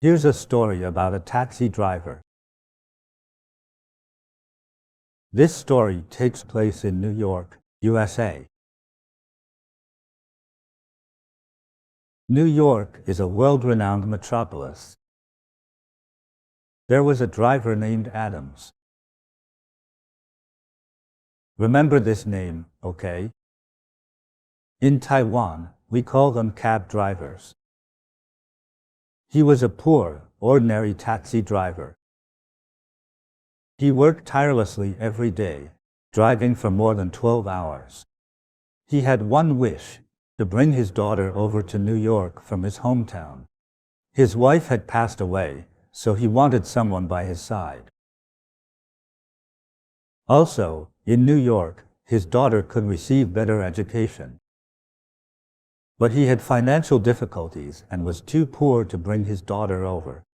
Here's a story about a taxi driver. This story takes place in New York, USA. New York is a world-renowned metropolis. There was a driver named Adams. Remember this name, okay? In Taiwan, we call them cab drivers. He was a poor, ordinary taxi driver. He worked tirelessly every day, driving for more than 12 hours. He had one wish, to bring his daughter over to New York from his hometown. His wife had passed away, so he wanted someone by his side. Also, in New York, his daughter could receive better education. But he had financial difficulties and was too poor to bring his daughter over.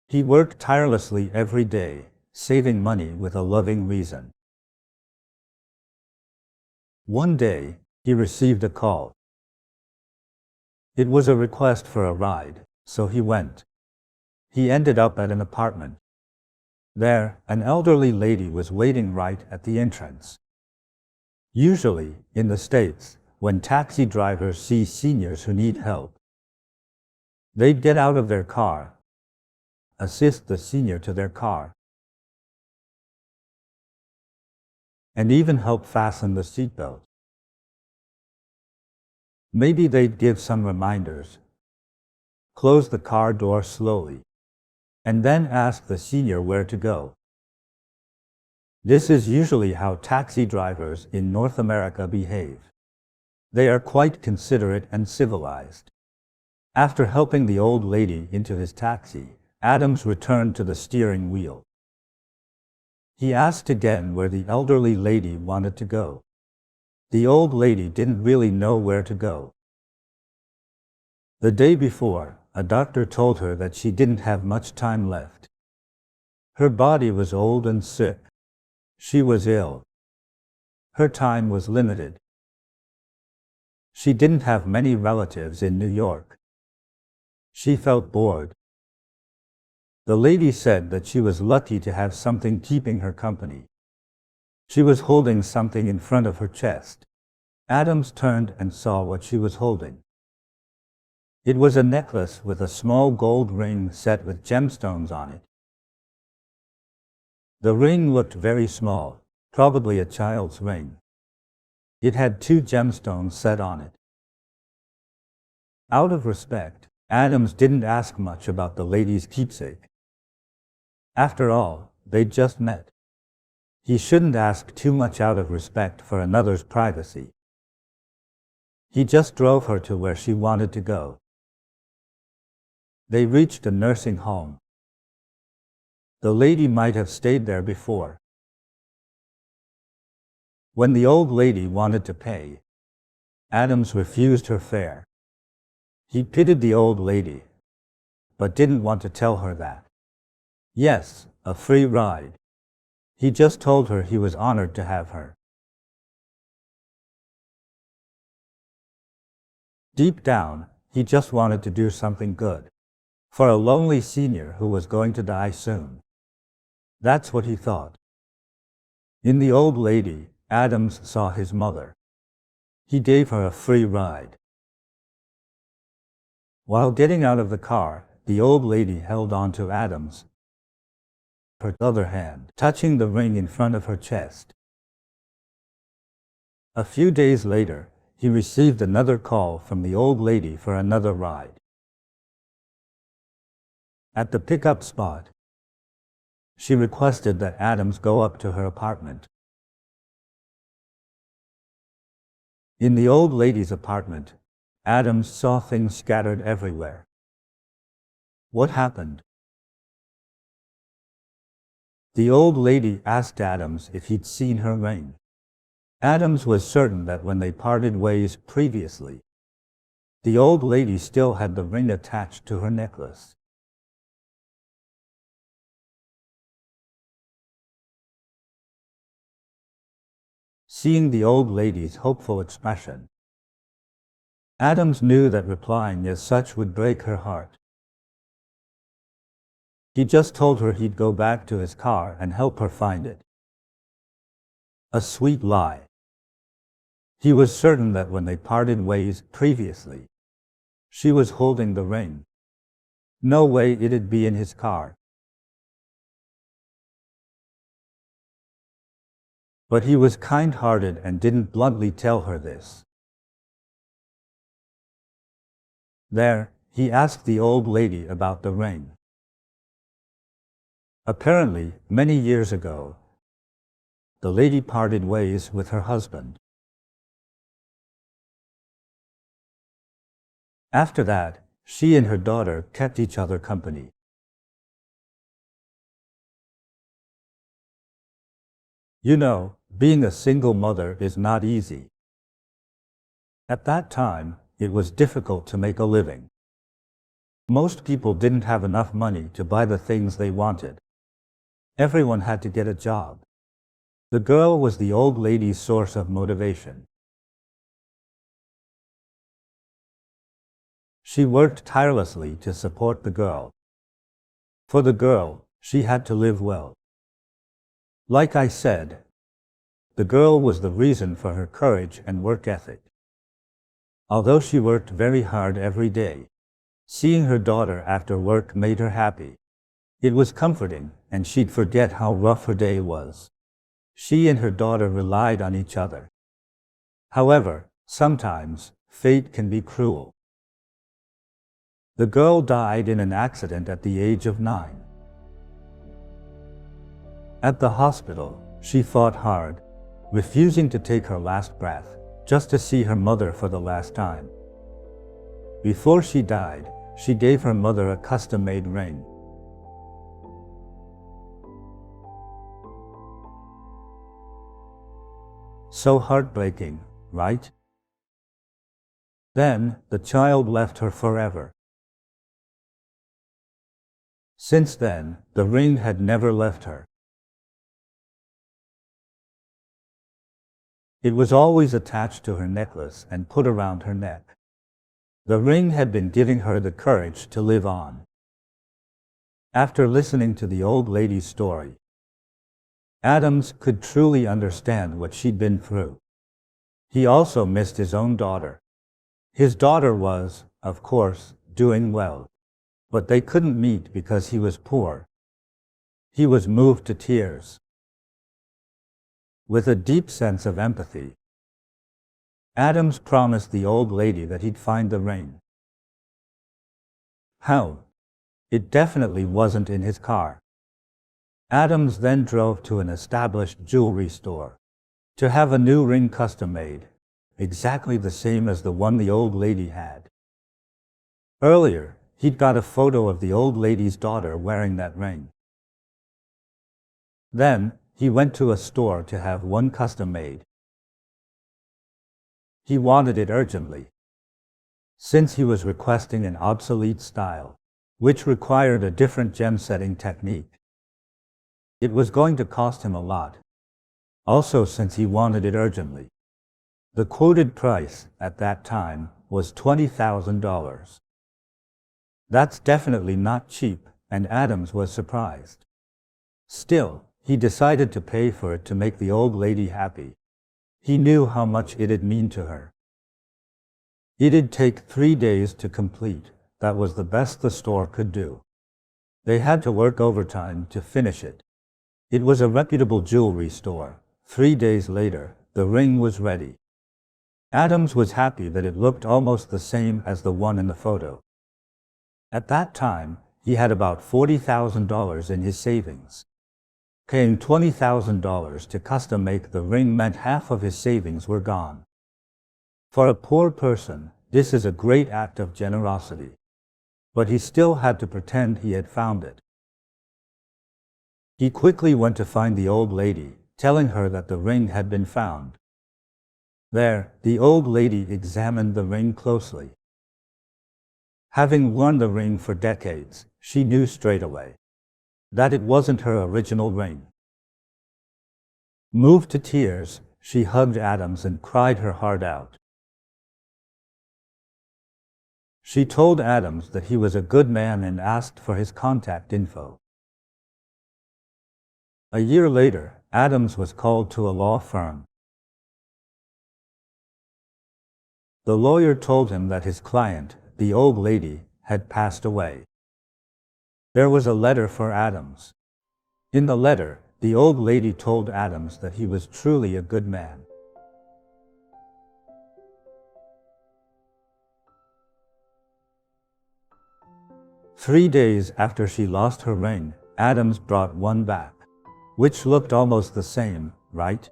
He worked tirelessly every day, saving money with a loving reason. One day, he received a call. It was a request for a ride, so he went. He ended up at an apartment. There, an elderly lady was waiting right at the entrance. Usually, in the States, when taxi drivers see seniors who need help, they'd get out of their car, assist the senior to their car, and even help fasten the seatbelt. Maybe they'd give some reminders, close the car door slowly, and then ask the senior where to go. This is usually how taxi drivers in North America behave. They are quite considerate and civilized. After helping the old lady into his taxi, Adams returned to the steering wheel. He asked again where the elderly lady wanted to go. The old lady didn't really know where to go. The day before, a doctor told her that she didn't have much time left. Her body was old and sick. She was ill. Her time was limited. She didn't have many relatives in New York. She felt bored. The lady said that she was lucky to have something keeping her company. She was holding something in front of her chest. Adams turned and saw what she was holding. It was a necklace with a small gold ring set with gemstones on it. The ring looked very small, probably a child's ring. It had 2 gemstones set on it. Out of respect, Adams didn't ask much about the lady's keepsake. After all, they'd just met. He shouldn't ask too much out of respect for another's privacy. He just drove her to where she wanted to go. They reached a nursing home. The lady might have stayed there before. When the old lady wanted to pay, Adams refused her fare. He pitied the old lady, but didn't want to tell her that. Yes, a free ride. He just told her he was honored to have her. Deep down, he just wanted to do something good for a lonely senior who was going to die soon. That's what he thought. In the old lady, Adams saw his mother. He gave her a free ride. While getting out of the car, the old lady held on to Adams, her other hand touching the ring in front of her chest. A few days later, he received another call from the old lady for another ride. At the pickup spot, she requested that Adams go up to her apartment. In the old lady's apartment, Adams saw things scattered everywhere. What happened? The old lady asked Adams if he'd seen her ring. Adams was certain that when they parted ways previously, the old lady still had the ring attached to her necklace. Seeing the old lady's hopeful expression, Adams knew that replying as such would break her heart. He just told her he'd go back to his car and help her find it. A sweet lie. He was certain that when they parted ways previously, she was holding the ring. No way it'd be in his car. But he was kind-hearted and didn't bluntly tell her this. There, he asked the old lady about the ring. Apparently, many years ago, the lady parted ways with her husband. After that, she and her daughter kept each other company. You know, being a single mother is not easy. At that time, it was difficult to make a living. Most people didn't have enough money to buy the things they wanted. Everyone had to get a job. The girl was the old lady's source of motivation. She worked tirelessly to support the girl. For the girl, she had to live well. Like I said, the girl was the reason for her courage and work ethic. Although she worked very hard every day, seeing her daughter after work made her happy. It was comforting, and she'd forget how rough her day was. She and her daughter relied on each other. However, sometimes, fate can be cruel. The girl died in an accident at the age of 9. At the hospital, she fought hard, refusing to take her last breath, just to see her mother for the last time. Before she died, she gave her mother a custom-made ring. So heartbreaking, right? Then, the child left her forever. Since then, the ring had never left her. It was always attached to her necklace and put around her neck. The ring had been giving her the courage to live on. After listening to the old lady's story, Adams could truly understand what she'd been through. He also missed his own daughter. His daughter was, of course, doing well, but they couldn't meet because he was poor. He was moved to tears. With a deep sense of empathy, Adams promised the old lady that he'd find the ring. How? It definitely wasn't in his car. Adams then drove to an established jewelry store to have a new ring custom-made, exactly the same as the one the old lady had. Earlier, he'd got a photo of the old lady's daughter wearing that ring. Then, he went to a store to have one custom-made. He wanted it urgently, since he was requesting an obsolete style, which required a different gem-setting technique. It was going to cost him a lot, also since he wanted it urgently. The quoted price at that time was $20,000. That's definitely not cheap, and Adams was surprised. Still, he decided to pay for it to make the old lady happy. He knew how much it'd mean to her. It'd take 3 days to complete. That was the best the store could do. They had to work overtime to finish it. It was a reputable jewelry store. 3 days later, the ring was ready. Adams was happy that it looked almost the same as the one in the photo. At that time, he had about $40,000 in his savings. Paying $20,000 to custom-make the ring meant half of his savings were gone. For a poor person, this is a great act of generosity. But he still had to pretend he had found it. He quickly went to find the old lady, telling her that the ring had been found. There, the old lady examined the ring closely. Having worn the ring for decades, she knew straight away that it wasn't her original ring. Moved to tears, she hugged Adams and cried her heart out. She told Adams that he was a good man and asked for his contact info. A year later, Adams was called to a law firm. The lawyer told him that his client, the old lady, had passed away. There was a letter for Adams. In the letter, the old lady told Adams that he was truly a good man. "3 days after she lost her ring, Adams brought one back, which looked almost the same, right?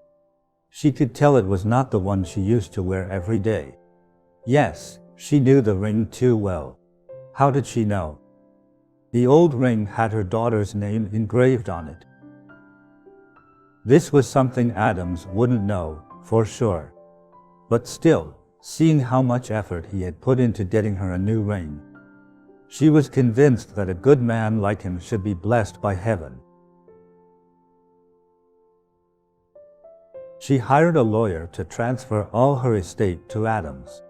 She could tell it was not the one she used to wear every day. Yes, she knew the ring too well. How did she know? The old ring had her daughter's name engraved on it. This was something Adams wouldn't know, for sure. But still, seeing how much effort he had put into getting her a new ring, she was convinced that a good man like him should be blessed by heaven. She hired a lawyer to transfer all her estate to Adams.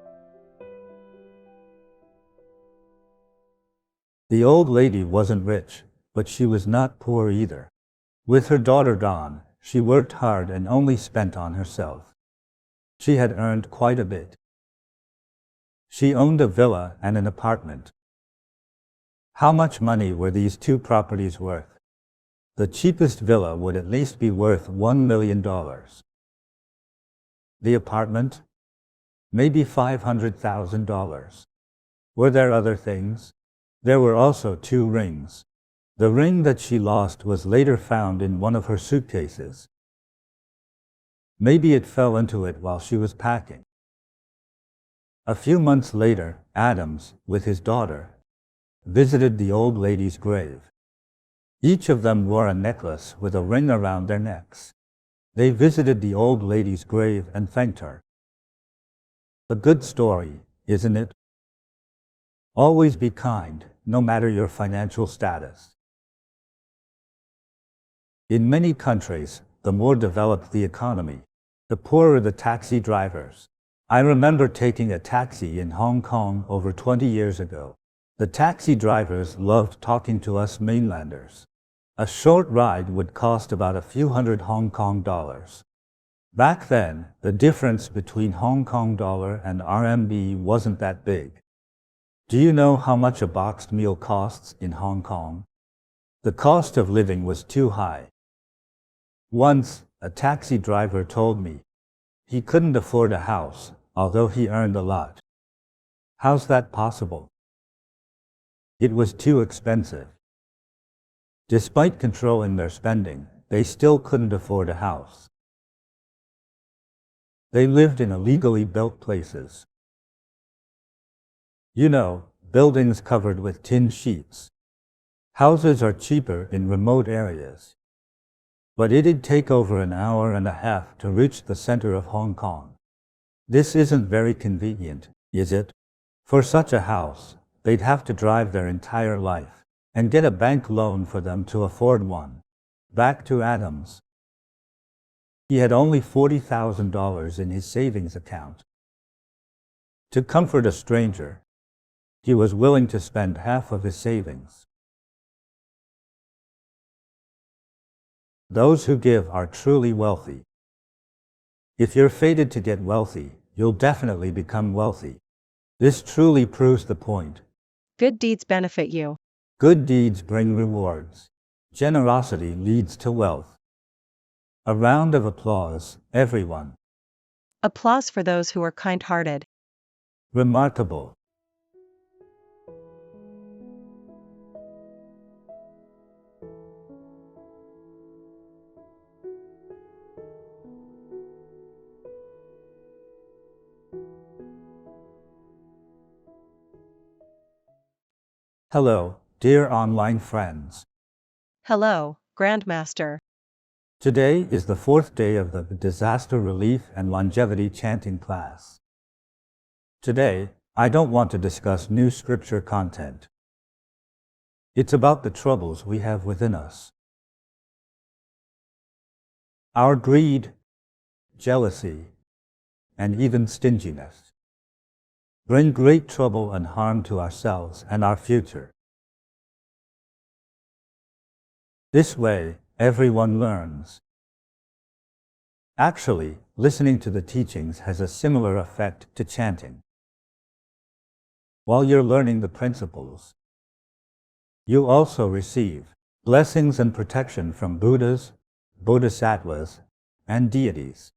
The old lady wasn't rich, but she was not poor either. With her daughter gone, she worked hard and only spent on herself. She had earned quite a bit. She owned a villa and an apartment. How much money were these two properties worth? The cheapest villa would at least be worth $1 million. The apartment? Maybe $500,000. Were there other things? There were also 2 rings. The ring that she lost was later found in one of her suitcases. Maybe it fell into it while she was packing. A few months later, Adams, with his daughter, visited the old lady's grave. Each of them wore a necklace with a ring around their necks. They visited the old lady's grave and thanked her. A good story, isn't it? Always be kind, no matter your financial status. In many countries, the more developed the economy, the poorer the taxi drivers. I remember taking a taxi in Hong Kong over 20 years ago. The taxi drivers loved talking to us mainlanders. A short ride would cost about a few hundred Hong Kong dollars. Back then, the difference between Hong Kong dollar and RMB wasn't that big. Do you know how much a boxed meal costs in Hong Kong? The cost of living was too high. Once, a taxi driver told me he couldn't afford a house, although he earned a lot. How's that possible? It was too expensive. Despite controlling their spending, they still couldn't afford a house. They lived in illegally built places. You know, buildings covered with tin sheets. Houses are cheaper in remote areas. But it'd take over an hour and a half to reach the center of Hong Kong. This isn't very convenient, is it? For such a house, they'd have to drive their entire life and get a bank loan for them to afford one. Back to Adams. He had only $40,000 in his savings account. To comfort a stranger, he was willing to spend half of his savings. Those who give are truly wealthy. If you're fated to get wealthy, you'll definitely become wealthy. This truly proves the point. Good deeds benefit you. Good deeds bring rewards. Generosity leads to wealth. A round of applause, everyone. Applause for those who are kind-hearted. Remarkable. Hello, dear online friends. Hello, Grandmaster. Today is the 4th day of the Disaster Relief and Longevity Chanting class. Today, I don't want to discuss new scripture content. It's about the troubles we have within us. Our greed, jealousy, and even stinginess bring great trouble and harm to ourselves and our future. This way, everyone learns. Actually, listening to the teachings has a similar effect to chanting. While you're learning the principles, you also receive blessings and protection from Buddhas, Bodhisattvas, and deities.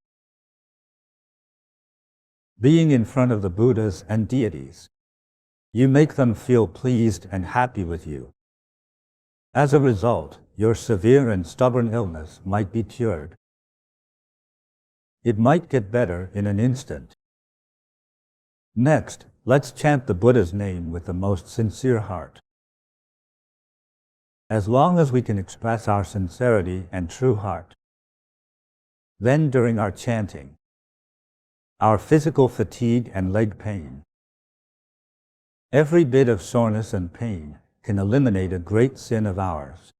Being in front of the Buddhas and deities, you make them feel pleased and happy with you. As a result, your severe and stubborn illness might be cured. It might get better in an instant. Next, let's chant the Buddha's name with the most sincere heart. As long as we can express our sincerity and true heart. Then during our chanting, our physical fatigue and leg pain, every bit of soreness and pain can eliminate a great sin of ours.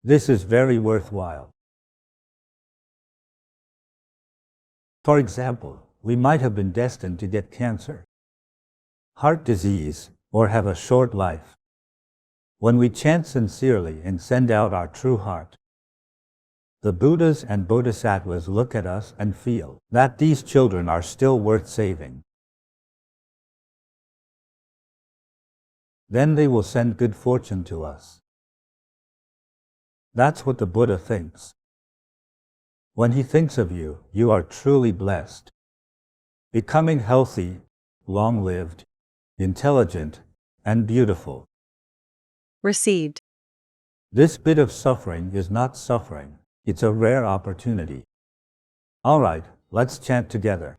This is very worthwhile. For example, we might have been destined to get cancer, heart disease, or have a short life. When we chant sincerely and send out our true heart, the Buddhas and Bodhisattvas look at us and feel that these children are still worth saving. Then they will send good fortune to us. That's what the Buddha thinks. When he thinks of you, you are truly blessed, becoming healthy, long-lived, intelligent, and beautiful. Received. This bit of suffering is not suffering. It's a rare opportunity. All right, let's chant together.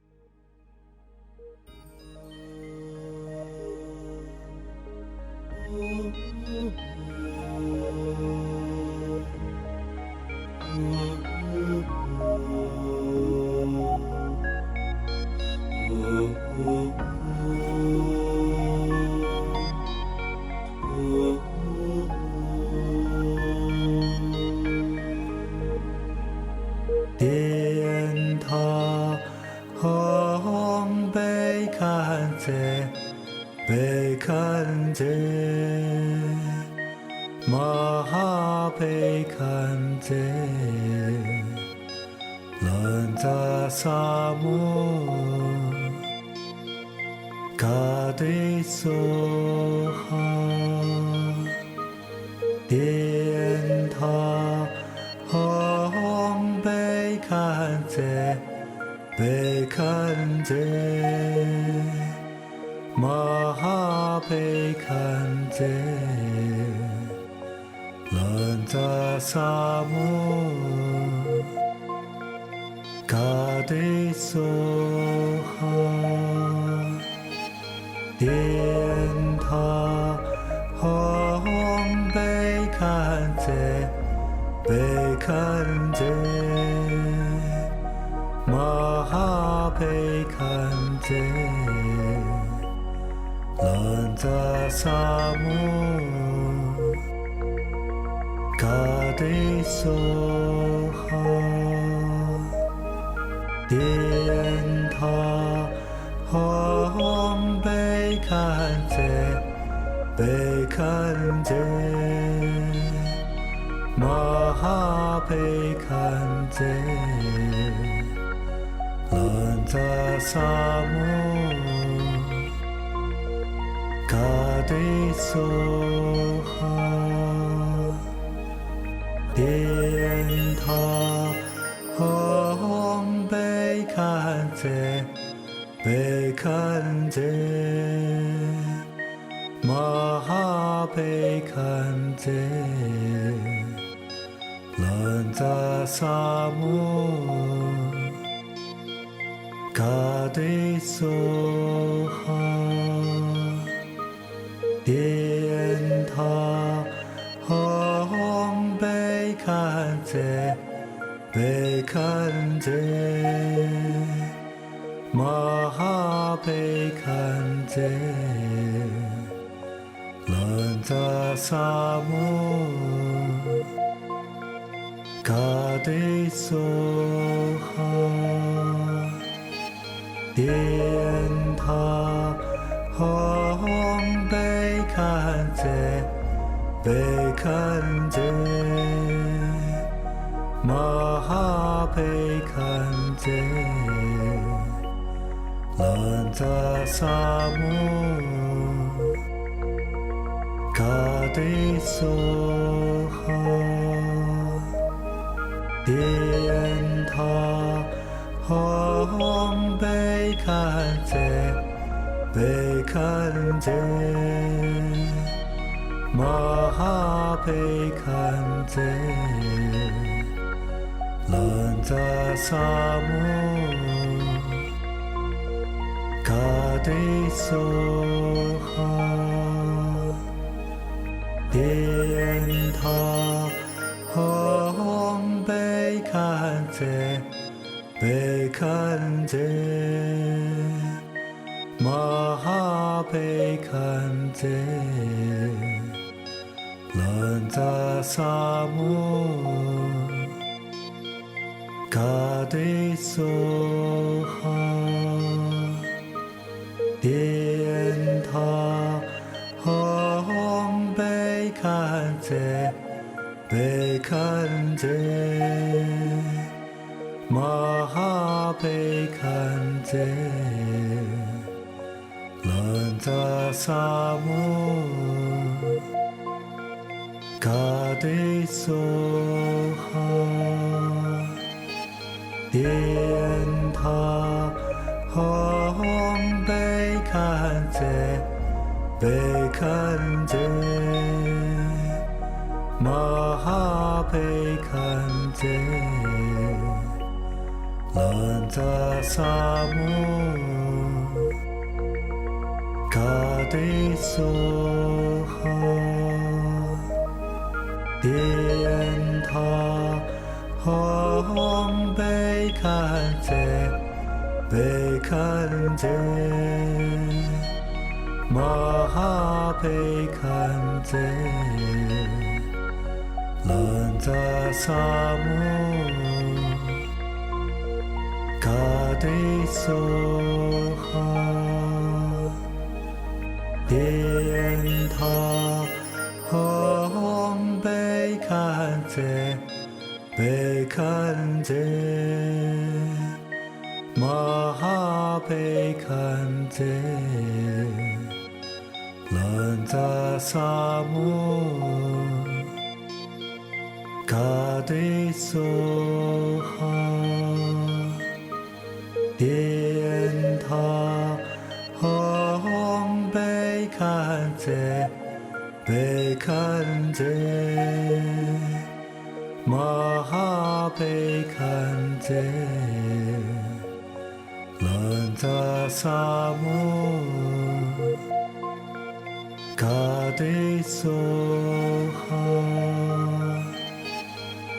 Be Mahapekanze Lanza Samu Kade Soha Dien Ta Hong Bekanze Bekanze Mahapekanze Lanza Samu Kade Soha Dien Ta Hong Bekanze Bekanze Mahapekanze Lanza Samu Kade Soha Dien Ta Hong Bekanze Bekanze Mahapekanze Lanza Samu Kade Soha Dien Ta Hong Bekanze Bekanze Mahapekanze Lanza Samu Kade Soha Dien Ta Hong Bekanze Bekanze Mahapekanze Lanza Samu Kade Soha Dien Ta Hong Bekanze Bekanze Mahapekanze Lanza Samu Kade Soha Dien Ta Hong Bekanze Bekanze Mahapekanze Lanza Samu Kade Soha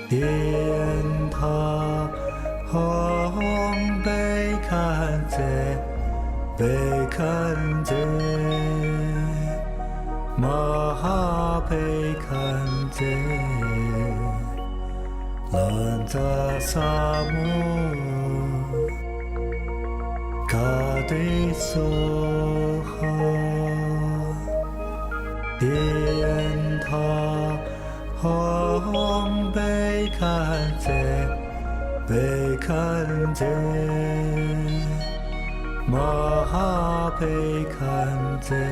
Dien Ta Hong Bekanze Bekanze Mahapekanze Lanza Samu Kade Soha Dien Ta Hong Bekanze Bekanze Mahapekanze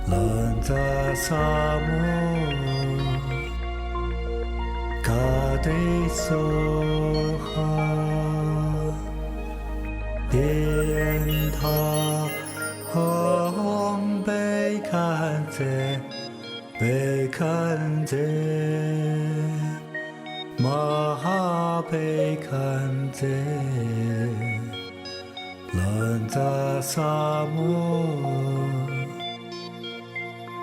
Lanza Samu Kade Soha Dien Ta Hong Bekanze Bekanze Mahapekanze Lanza Samu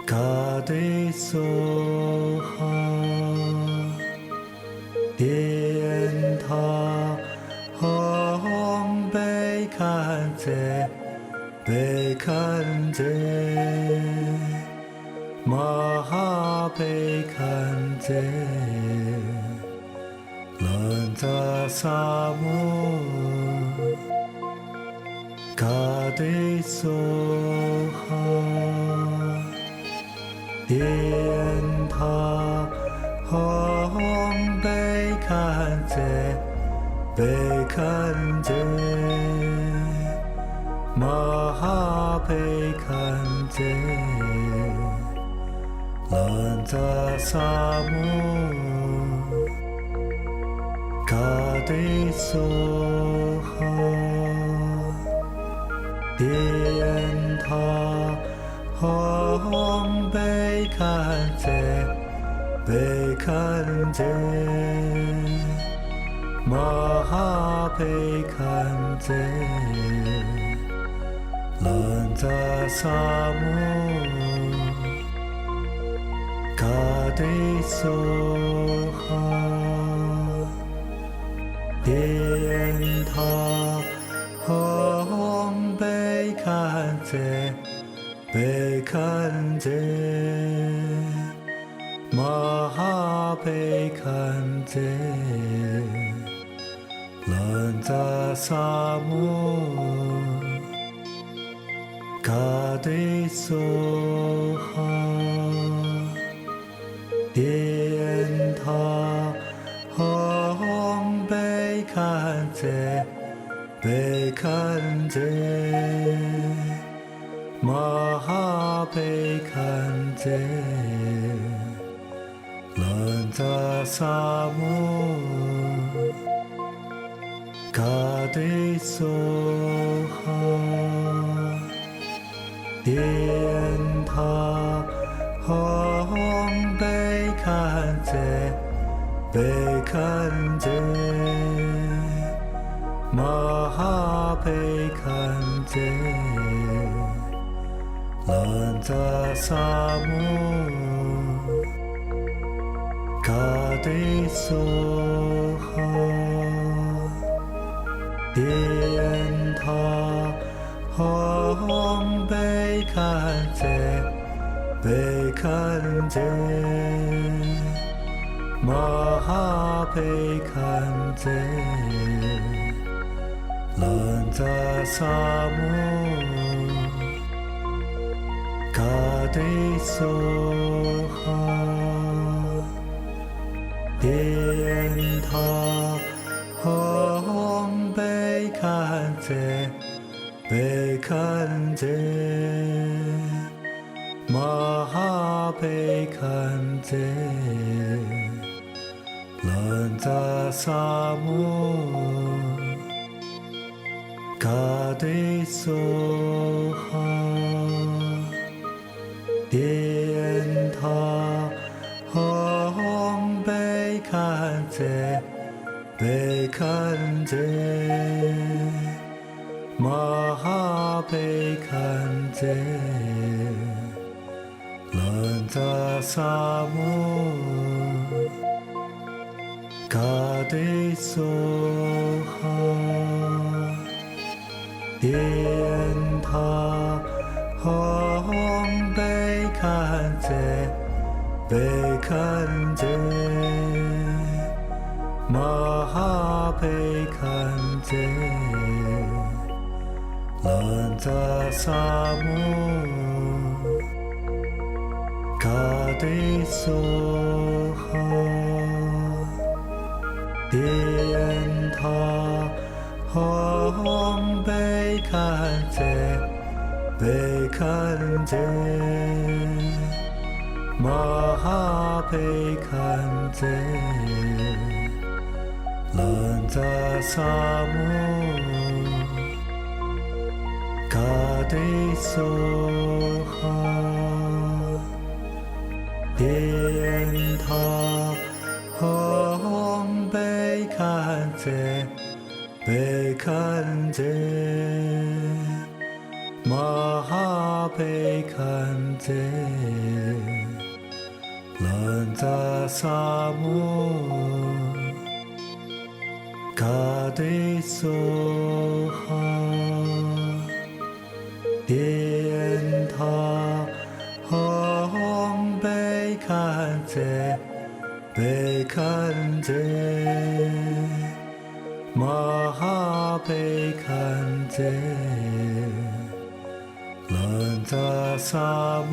Kade Soha Dien Ta Hong Bekanze Bekanze Mahapekanze Lanza Samu Kade Soha Dien Ta Hong 被看见，玛哈被看见，兰扎萨摩，卡迪梭哈，电塔，红被看见，被看见。玛哈被看见，兰扎萨摩，卡迪梭哈，电塔，红被看见，被看见，玛哈被看见。兰扎萨摩，卡迪梭哈，电塔，红被看见，被看见，玛哈被看见，兰扎萨摩。卡迪梭哈，电塔，红被看见，被看见，玛哈被看见，兰扎萨摩，卡迪梭哈。电塔，红被看见，被看见，玛哈被看见，兰扎萨摩，卡迪梭哈，电塔。红被看见，被看见，玛哈被看见，兰扎萨摩，卡迪梭哈，电塔，红被看见。被看见，玛哈被看见，兰扎萨摩，卡迪梭哈，电塔，红被看见，被看见。玛哈被看见，兰扎萨摩，卡迪梭哈，电塔，红被看见，被看见，玛哈被看见。兰扎萨摩，卡迪梭哈，电塔，红被看见，被看见，玛哈被看见，兰扎萨摩。卡迪梭哈，电塔，红被看见，被看见，玛哈被看见，兰扎萨摩，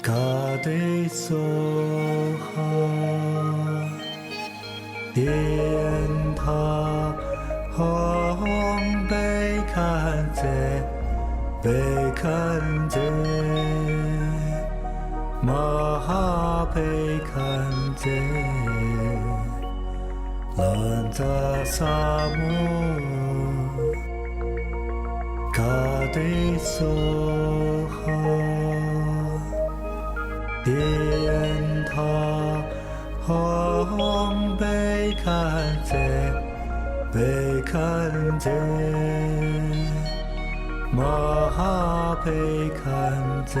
卡迪梭哈。点他吽贝堪则贝堪则玛哈贝堪则兰扎萨姆卡迪苏哈点他吽贝堪则贝堪则玛哈贝堪则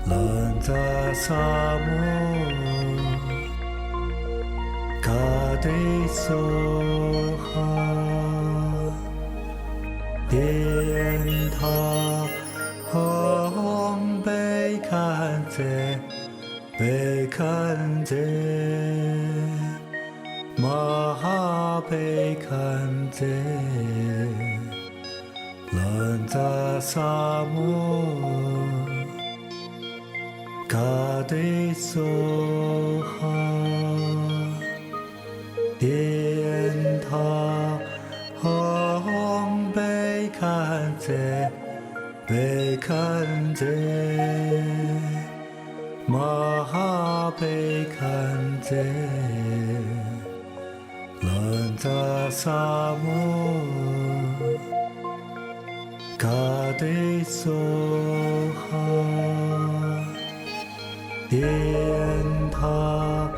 兰扎萨姆卡迪苏哈点他吽贝堪则贝堪则玛哈贝堪则兰扎萨姆卡迪苏哈点他吽贝堪则贝堪则玛哈贝堪则兰扎萨姆卡迪苏哈点他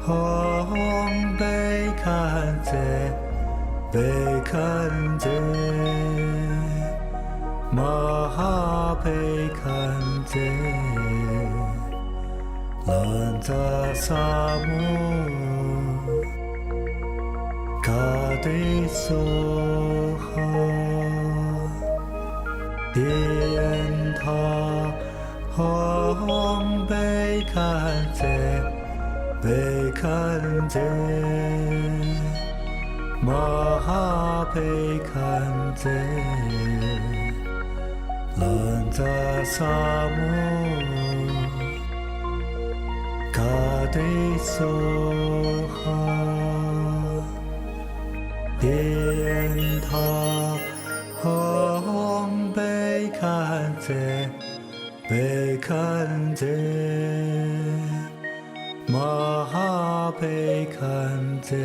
吽贝堪则贝堪则玛哈贝堪则兰扎萨姆卡迪苏哈点他吽贝堪则贝堪则玛哈贝堪则兰扎萨姆卡迪苏哈点他吽贝堪则贝堪则玛哈贝堪则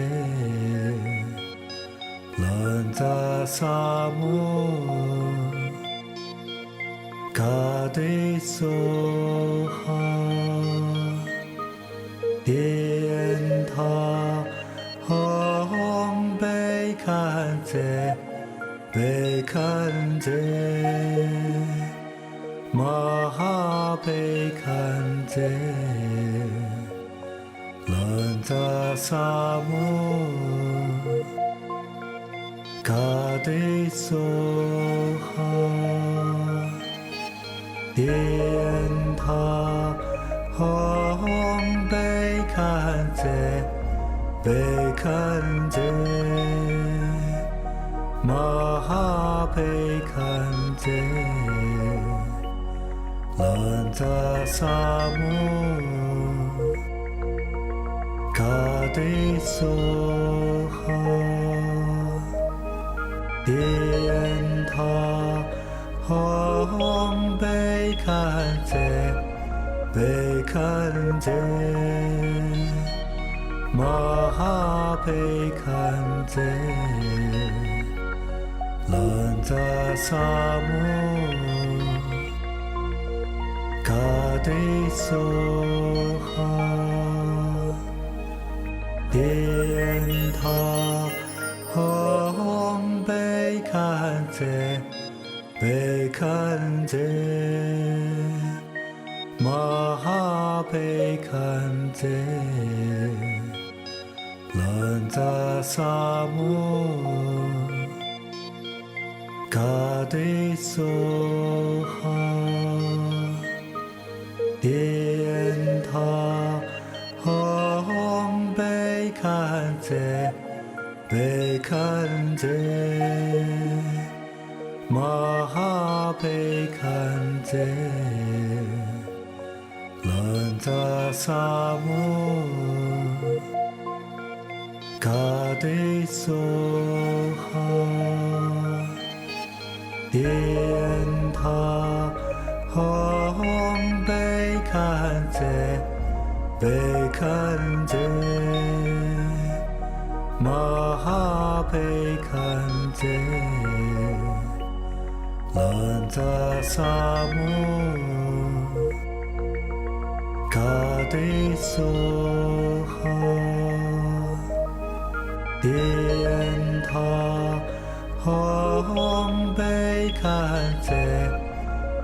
兰扎萨姆卡迪苏哈点他吽贝堪则贝堪则玛哈贝堪则兰扎萨姆卡迪苏哈点他吽贝堪则贝堪则玛哈贝堪则兰扎萨姆卡迪苏哈点他吽贝堪则贝堪则玛哈贝堪则兰扎萨姆卡迪苏哈点他吽贝堪则贝堪则玛哈贝堪则兰扎萨姆卡迪苏哈点他吽贝堪则贝堪则玛哈贝堪则兰扎萨姆 agate soha电塔红被看见，被看见，马哈被看见，兰扎萨姆，卡迪苏哈，电塔红被看见，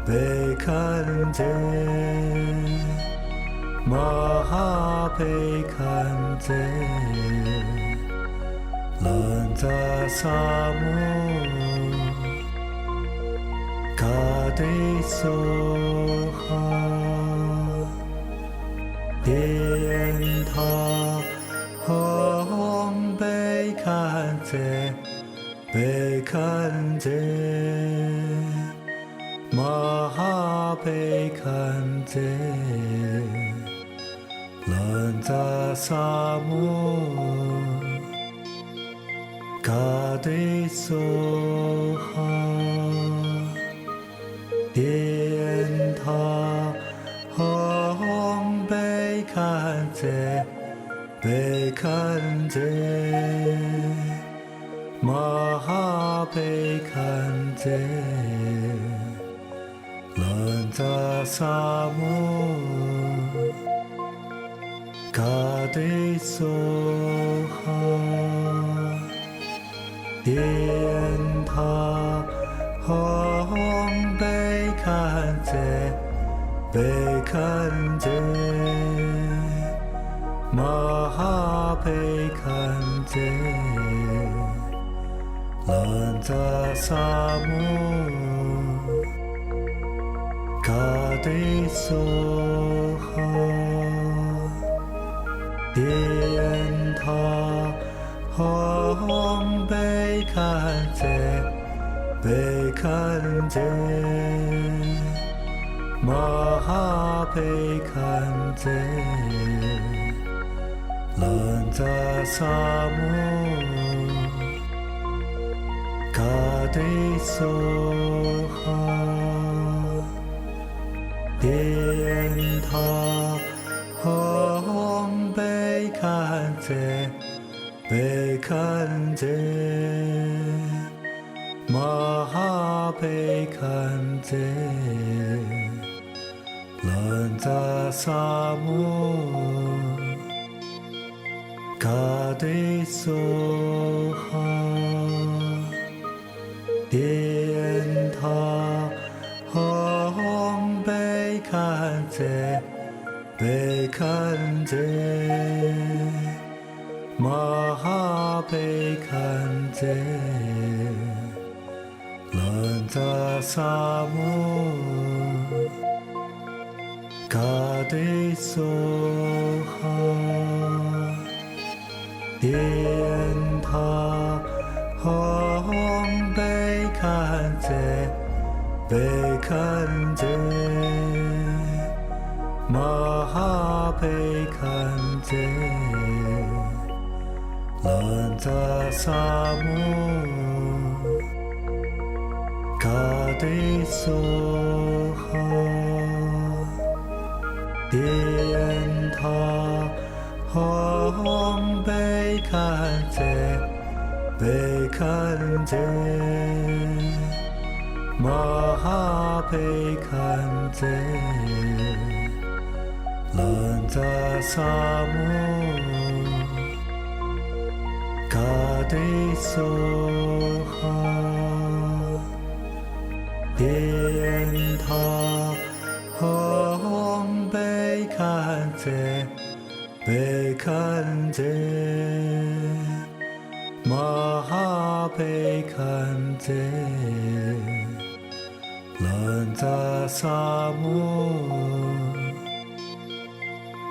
被看见。马哈被看见，兰扎萨姆，卡迪苏哈，电塔红被看见，被看见，马哈被看见。兰扎萨姆，卡迪苏哈，电塔红被看见，被看见，马哈被看见，兰扎萨姆。卡迪苏哈，电塔红被看见，被看见，马哈被看见，兰扎萨姆，卡迪苏哈。电塔红被看见，被看见，马哈被看见，兰扎萨姆，卡迪苏哈，电塔红被看见，被看见，马哈被看见，兰扎萨姆，卡迪苏哈，电塔红被看见。被看见，马哈被看见，兰扎萨姆，卡迪苏哈，电塔红被看见，被看见。马哈被看见，兰扎萨姆，卡迪苏哈，电塔红被看见，被看见，马哈被看见。兰扎萨姆，卡迪苏哈，电塔红被看见，被看见，马哈被看见，兰扎萨姆。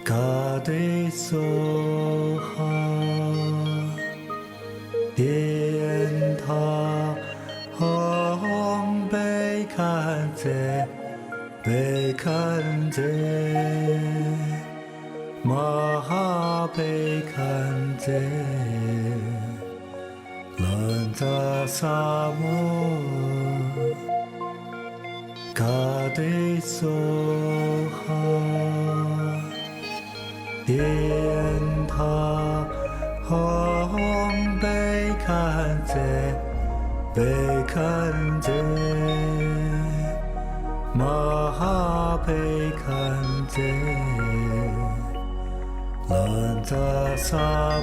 卡迪苏哈，电塔红被看见，被看见，马哈被看见。则萨摩嘎迪梭哈殿塔吽贝堪则贝堪则玛哈贝堪则兰则萨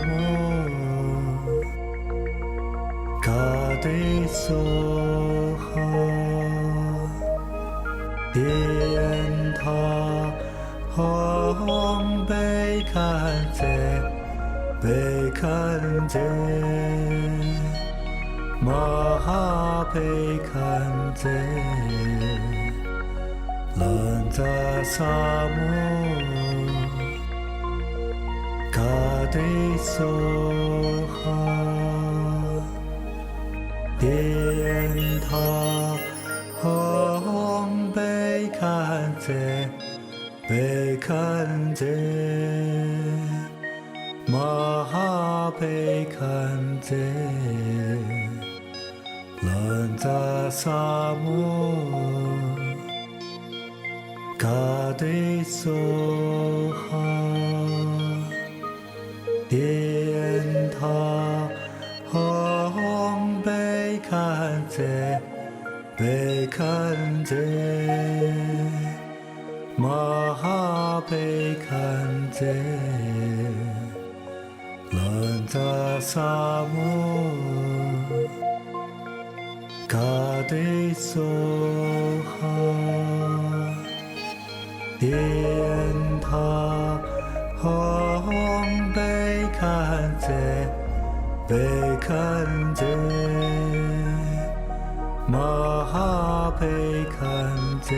摩嘎迪梭哈殿塔吽贝堪则贝堪则玛哈贝堪则兰则萨摩嘎迪梭哈殿塔吽贝堪则贝堪则玛哈贝堪则兰则萨摩嘎迪梭哈殿塔吽贝堪则贝堪则玛哈贝堪则兰则萨摩嘎迪梭哈殿塔吽贝堪则贝堪则玛哈贝堪则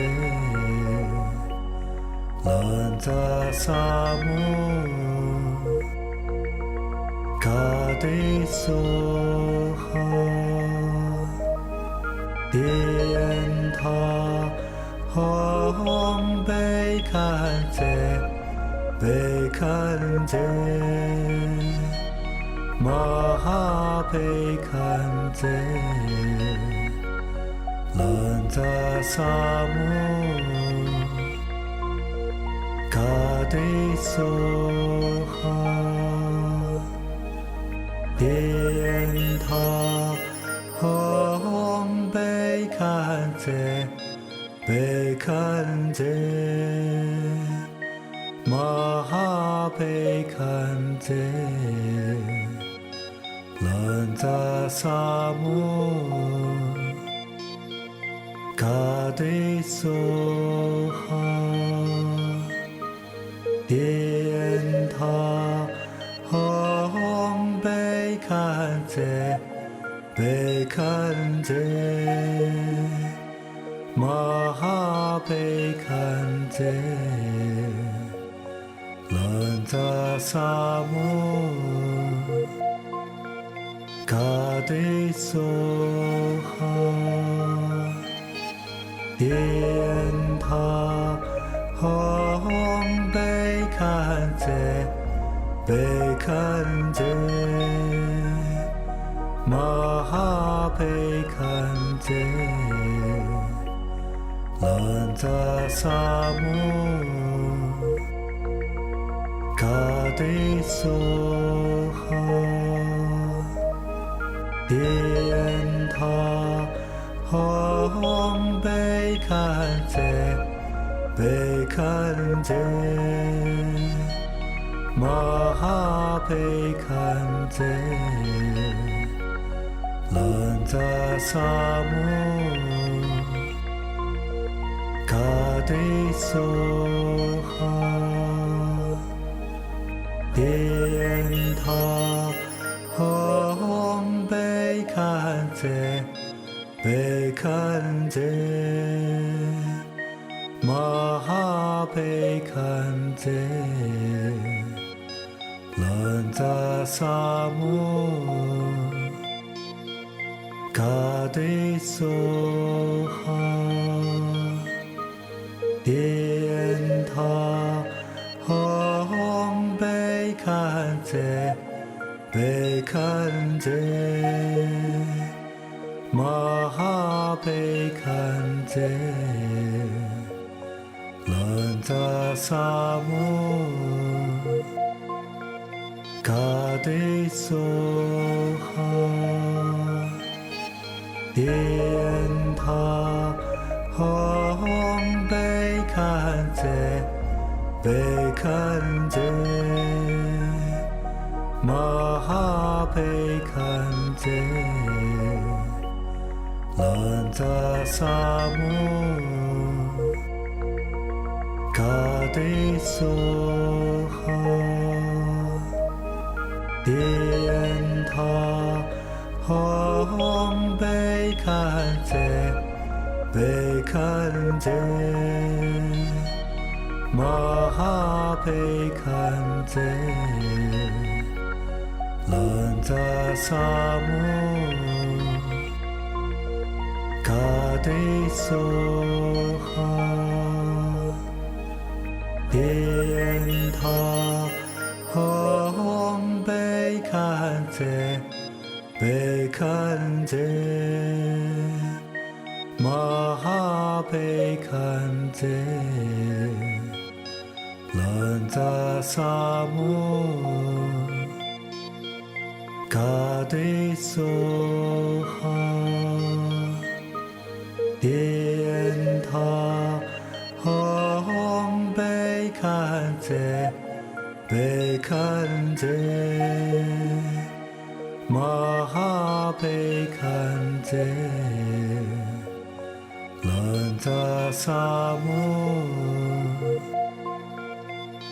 兰则萨摩嘎迪梭哈殿塔吽贝堪则贝堪则玛哈贝堪则兰则萨摩嘎迪梭哈殿塔吽贝堪则贝堪则玛哈贝堪则兰则萨摩嘎迪梭哈殿塔吽贝堪则贝堪则玛哈贝堪则兰则萨摩嘎迪梭哈殿塔吽贝堪则贝堪则玛哈贝堪则兰则萨摩嘎迪梭哈殿塔吽贝堪则贝堪则玛哈贝堪则兰则萨摩嘎迪梭哈殿塔吽贝堪则贝堪则玛哈贝堪则兰则萨摩嘎迪梭哈殿塔吽贝堪则贝被看见，玛哈被看见，乱杂萨摩，卡迪梭哈，电塔红被看见，被看见。玛哈被看见，乱杂萨摩，卡迪梭哈，电塔红被看见，被看见，玛哈被看见。乱杂萨摩，卡迪梭哈，电塔红被看见，被看见，玛哈被看见，乱杂萨摩。卡迪梭哈，电塔红被看见，被看见，玛哈被看见，乱杂萨摩，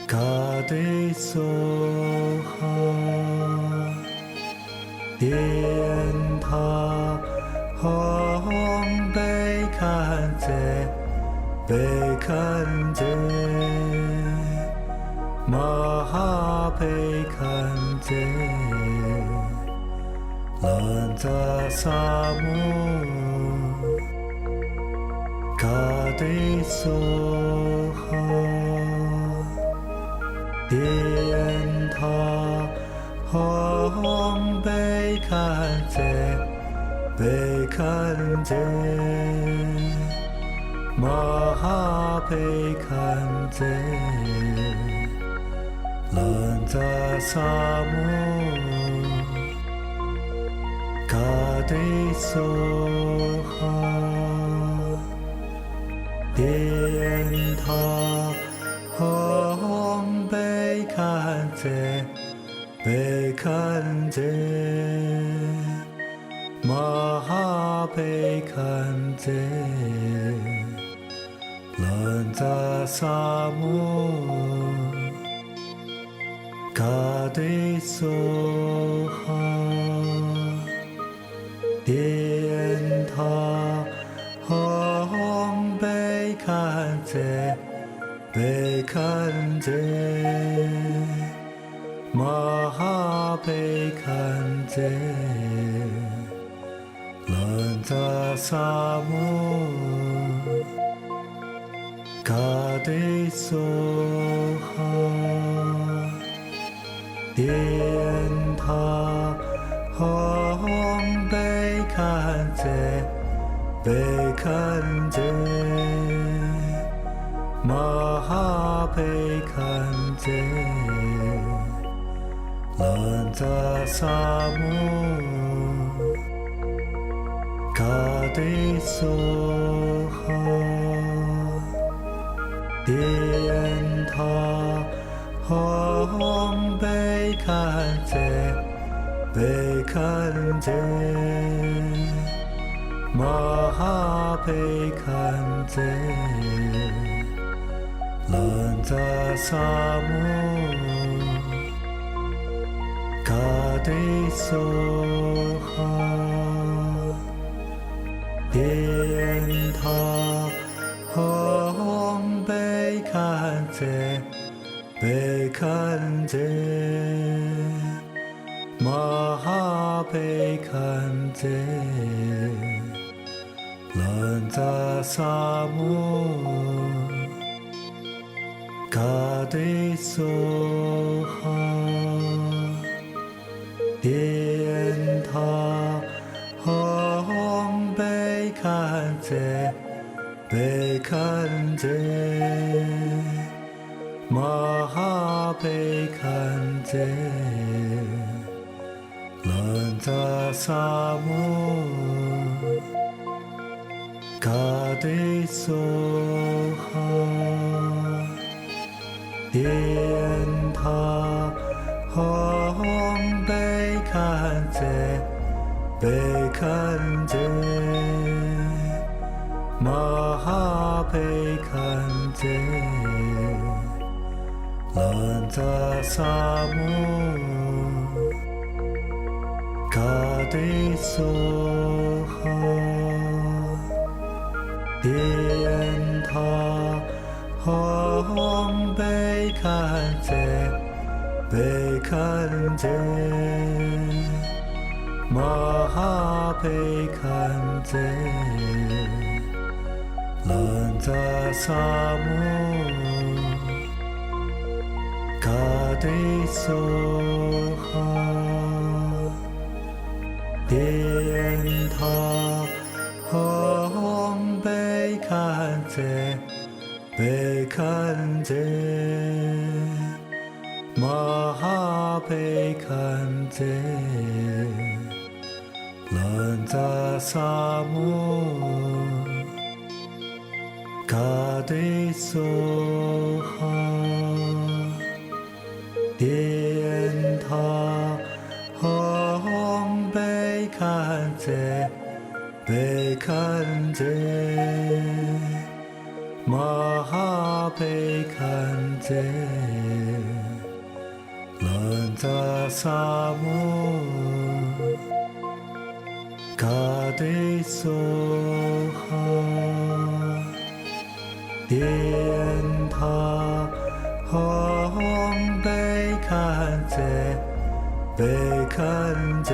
卡迪梭哈。电塔红被看见，被看见，玛哈被看见，乱杂萨摩，卡迪梭哈，电塔红被看见，被看见，玛哈被看见，乱杂萨摩，卡迪梭哈，电塔红被看见。被看见，玛哈被看见，乱杂萨摩，卡迪梭哈，电塔红被看见，被看见。玛哈被看见，乱杂萨摩，卡迪梭哈，电塔红被看见，被看见，玛哈被看见。乱杂萨摩，卡迪梭哈，电塔红被看见，被看见，玛哈被看见，乱杂萨摩。卡迪梭哈，电塔红被看见，被看见，玛哈被看见，乱杂萨摩，卡迪梭哈。被看见，玛哈被看见，乱扎萨摩，卡迪梭哈，天塔红被看见，被看见。玛哈被看见，乱扎萨摩，卡迪梭哈，天塔红被看见，被看见，玛哈被看见。乱扎萨摩，卡迪梭哈，天塔红被看见，被看见，玛哈被看见，乱扎萨摩。卡迪梭哈，天塔红被看见，被看见，玛哈被看见，乱扎萨摩，卡迪梭哈。天塔红被看见，被看见，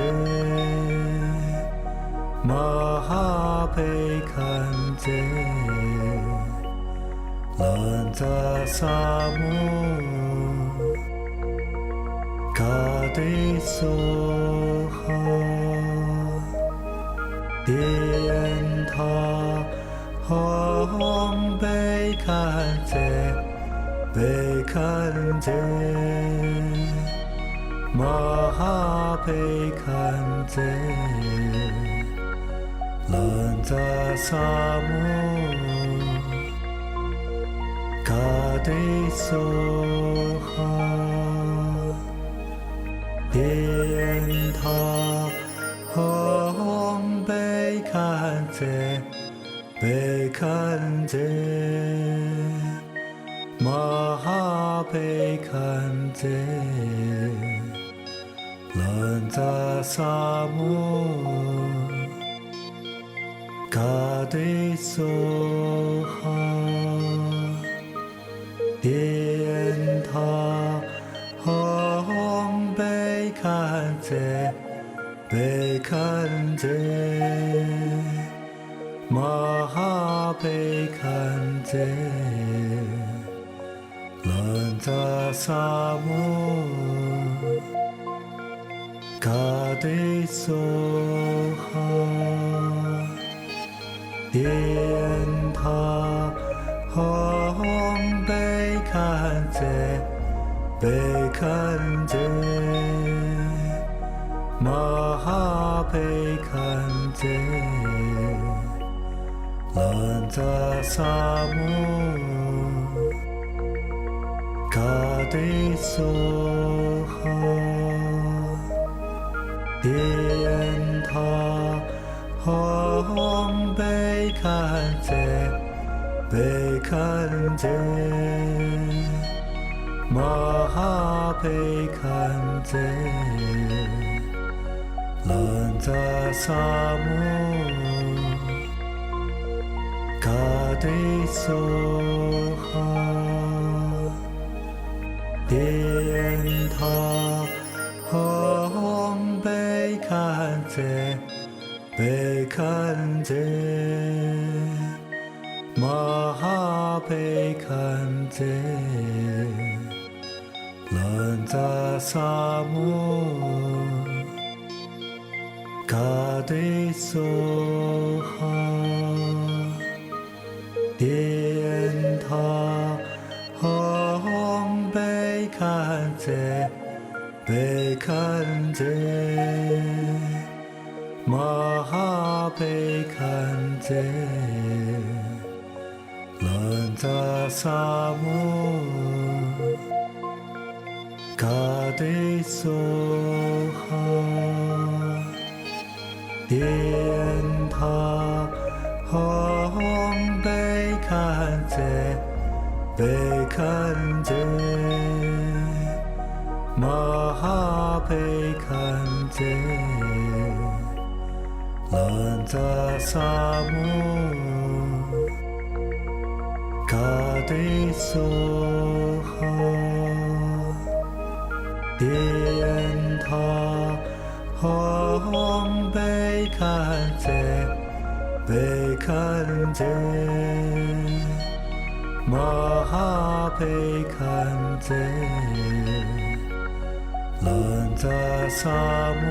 玛哈被看见，乱扎萨摩，卡迪梭哈，天塔红被看见，被看见，玛哈被看见，乱扎萨摩，卡迪梭哈，天塔红被看见。被看见，玛哈被看见，乱扎萨摩，卡迪梭哈，天塔红被看见，被看见。玛哈被看见，乱扎萨摩，卡迪梭哈，天塔红被看见，被看见，玛哈被看见。乱扎萨摩，卡迪梭哈，天塔红被看见，被看见，玛哈被看见，乱扎萨摩。卡迪梭哈，天塔红被看见，被看见，玛哈被看见，乱扎萨摩，卡迪梭哈。被看见，玛哈被看见，乱扎萨摩，卡迪梭哈，电塔红被看见，被看见。玛哈被看见，乱扎萨摩，卡迪梭哈，电塔红被看见，被看见，玛哈被看见。乱扎萨摩，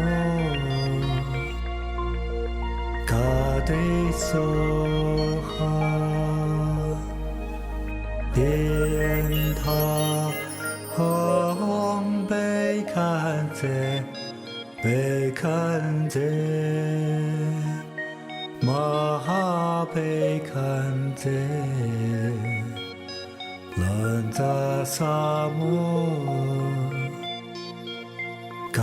卡迪梭哈，电塔红被看见，被看见，玛哈被看见，乱扎萨摩。卡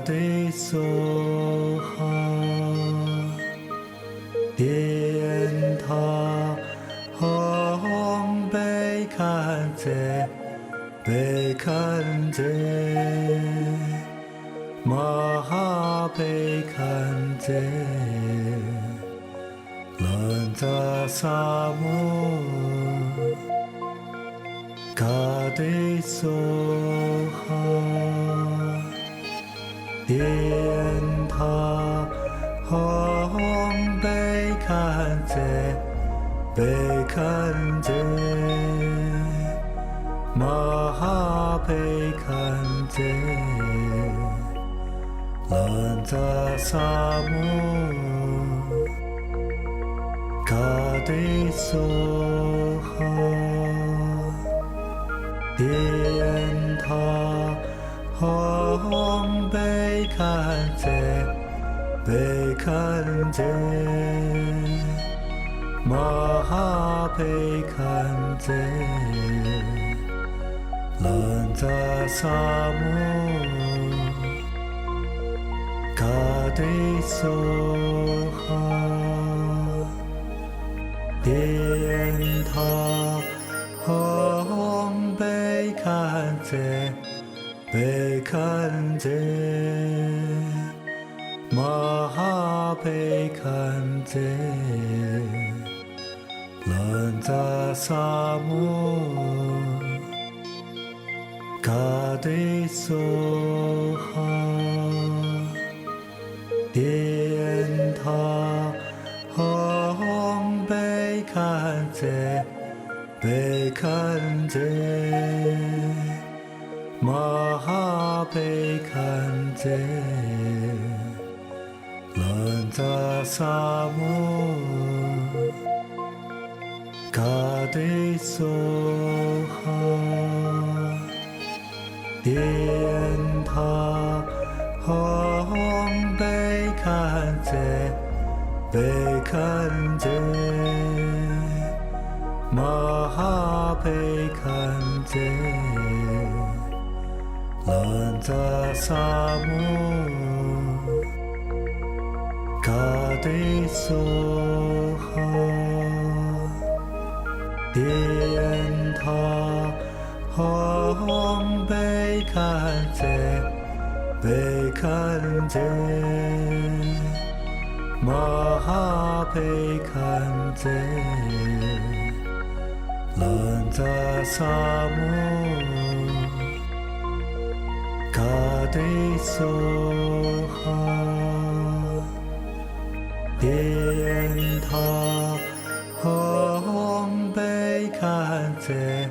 迪梭哈，电塔红被看见，被看见，玛哈被看见，乱扎萨摩，卡迪梭哈。电塔红被看见，被看见，玛哈被看见，乱扎萨摩，卡迪梭哈，电塔红被看见，被看见，玛哈被看见，乱扎萨摩，卡迪梭哈，电塔红被看见。被看见，玛哈被看见，乱扎萨摩，卡迪梭哈，电塔红被看见，被看见。玛哈被看见，乱扎萨摩，卡迪梭哈，电塔红被看见，被看见，玛哈被看见。乱扎萨摩，卡迪梭哈，电塔红被看见，被看见，玛哈被看见，乱扎萨摩。卡迪梭哈，电塔红被看见，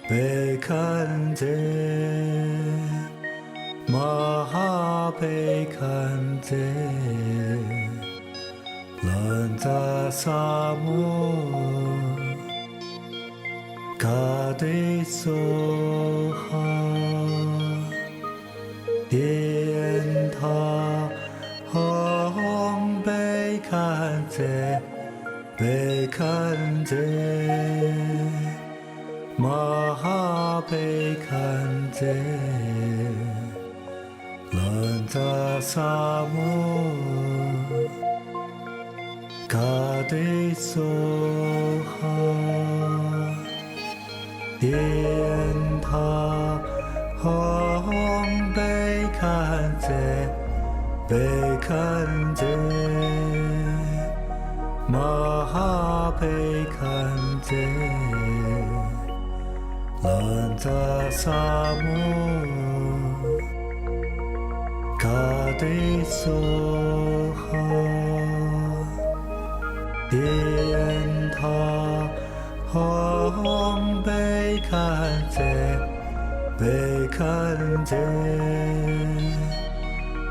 被看见，玛哈被看见，乱扎萨摩，卡迪梭哈。제 백한제 마하백한제 런자사무 가데소하 dien타 홍백한제 백한제 마하백한제 런자사무 가데소하 dien타 홍백한제 백한제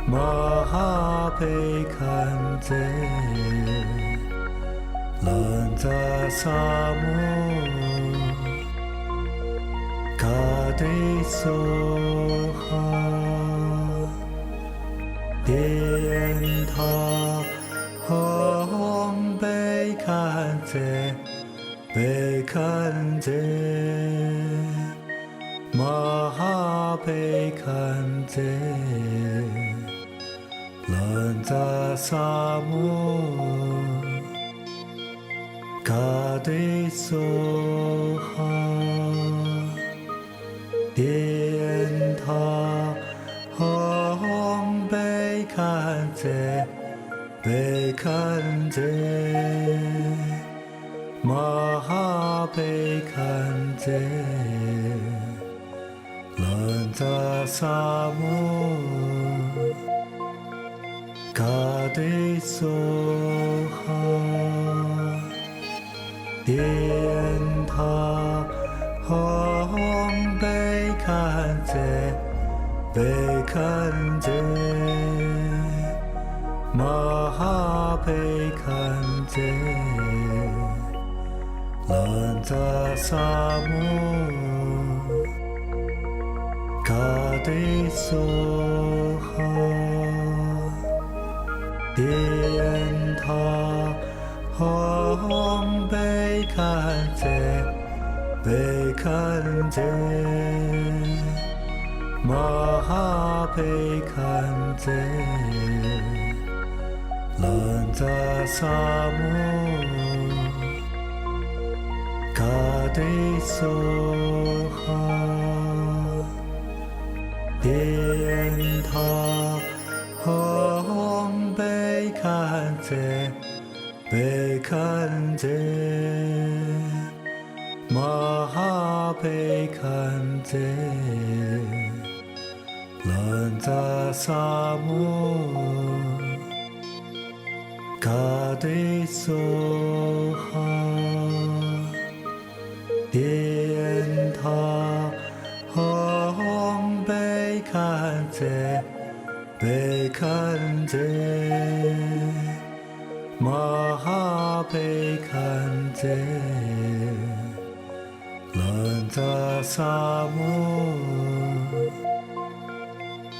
마하백한제 런자사무 가데소하 dien타 홍백한제 백한제 마하백한제 런자사무 가데소하 dien타 홍백한제 백한제 마하백한제 런자사무 가데소하 dien타 홍백한제 백한제 마하백한제 런자사무 가데소하 dien타 홍백한제 백한제 마하백한제 런자사무 가데소하 dien타 홍백한제 백한제 마하백한제 런자사무 가데소하 dien타 홍백한제 백한제 마하백한제 런자사무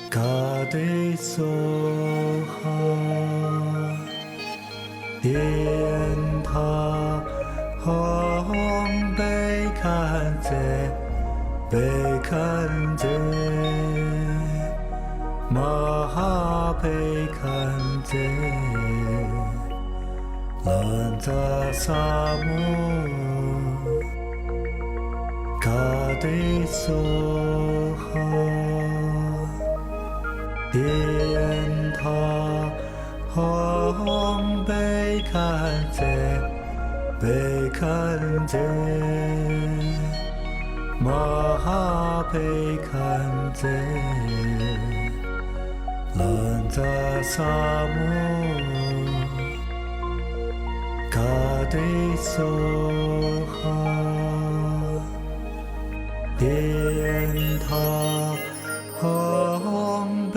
가데소하 dien타 홍백한제 백한제 마하백한제 런자사무 가데소하 dien타 홍백한제 백한제 마하백한제 런자사무 가데소하 dien타 홍백한제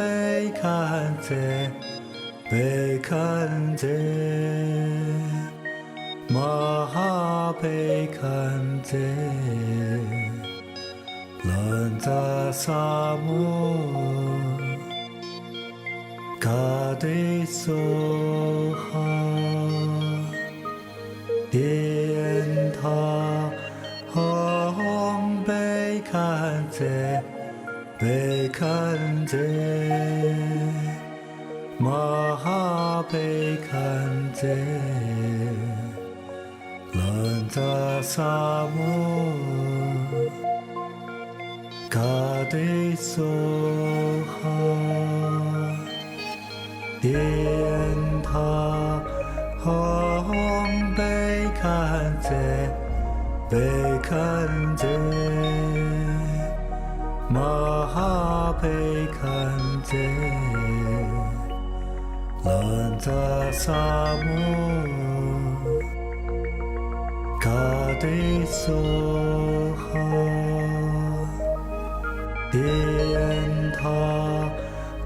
백한제 마하백한제 런자사무 가데소하 被看见，马哈被看见，乱杂沙漠，卡迪梭哈，电塔红被看见，被看见。马哈被看见，乱杂沙漠，卡迪梭哈，电塔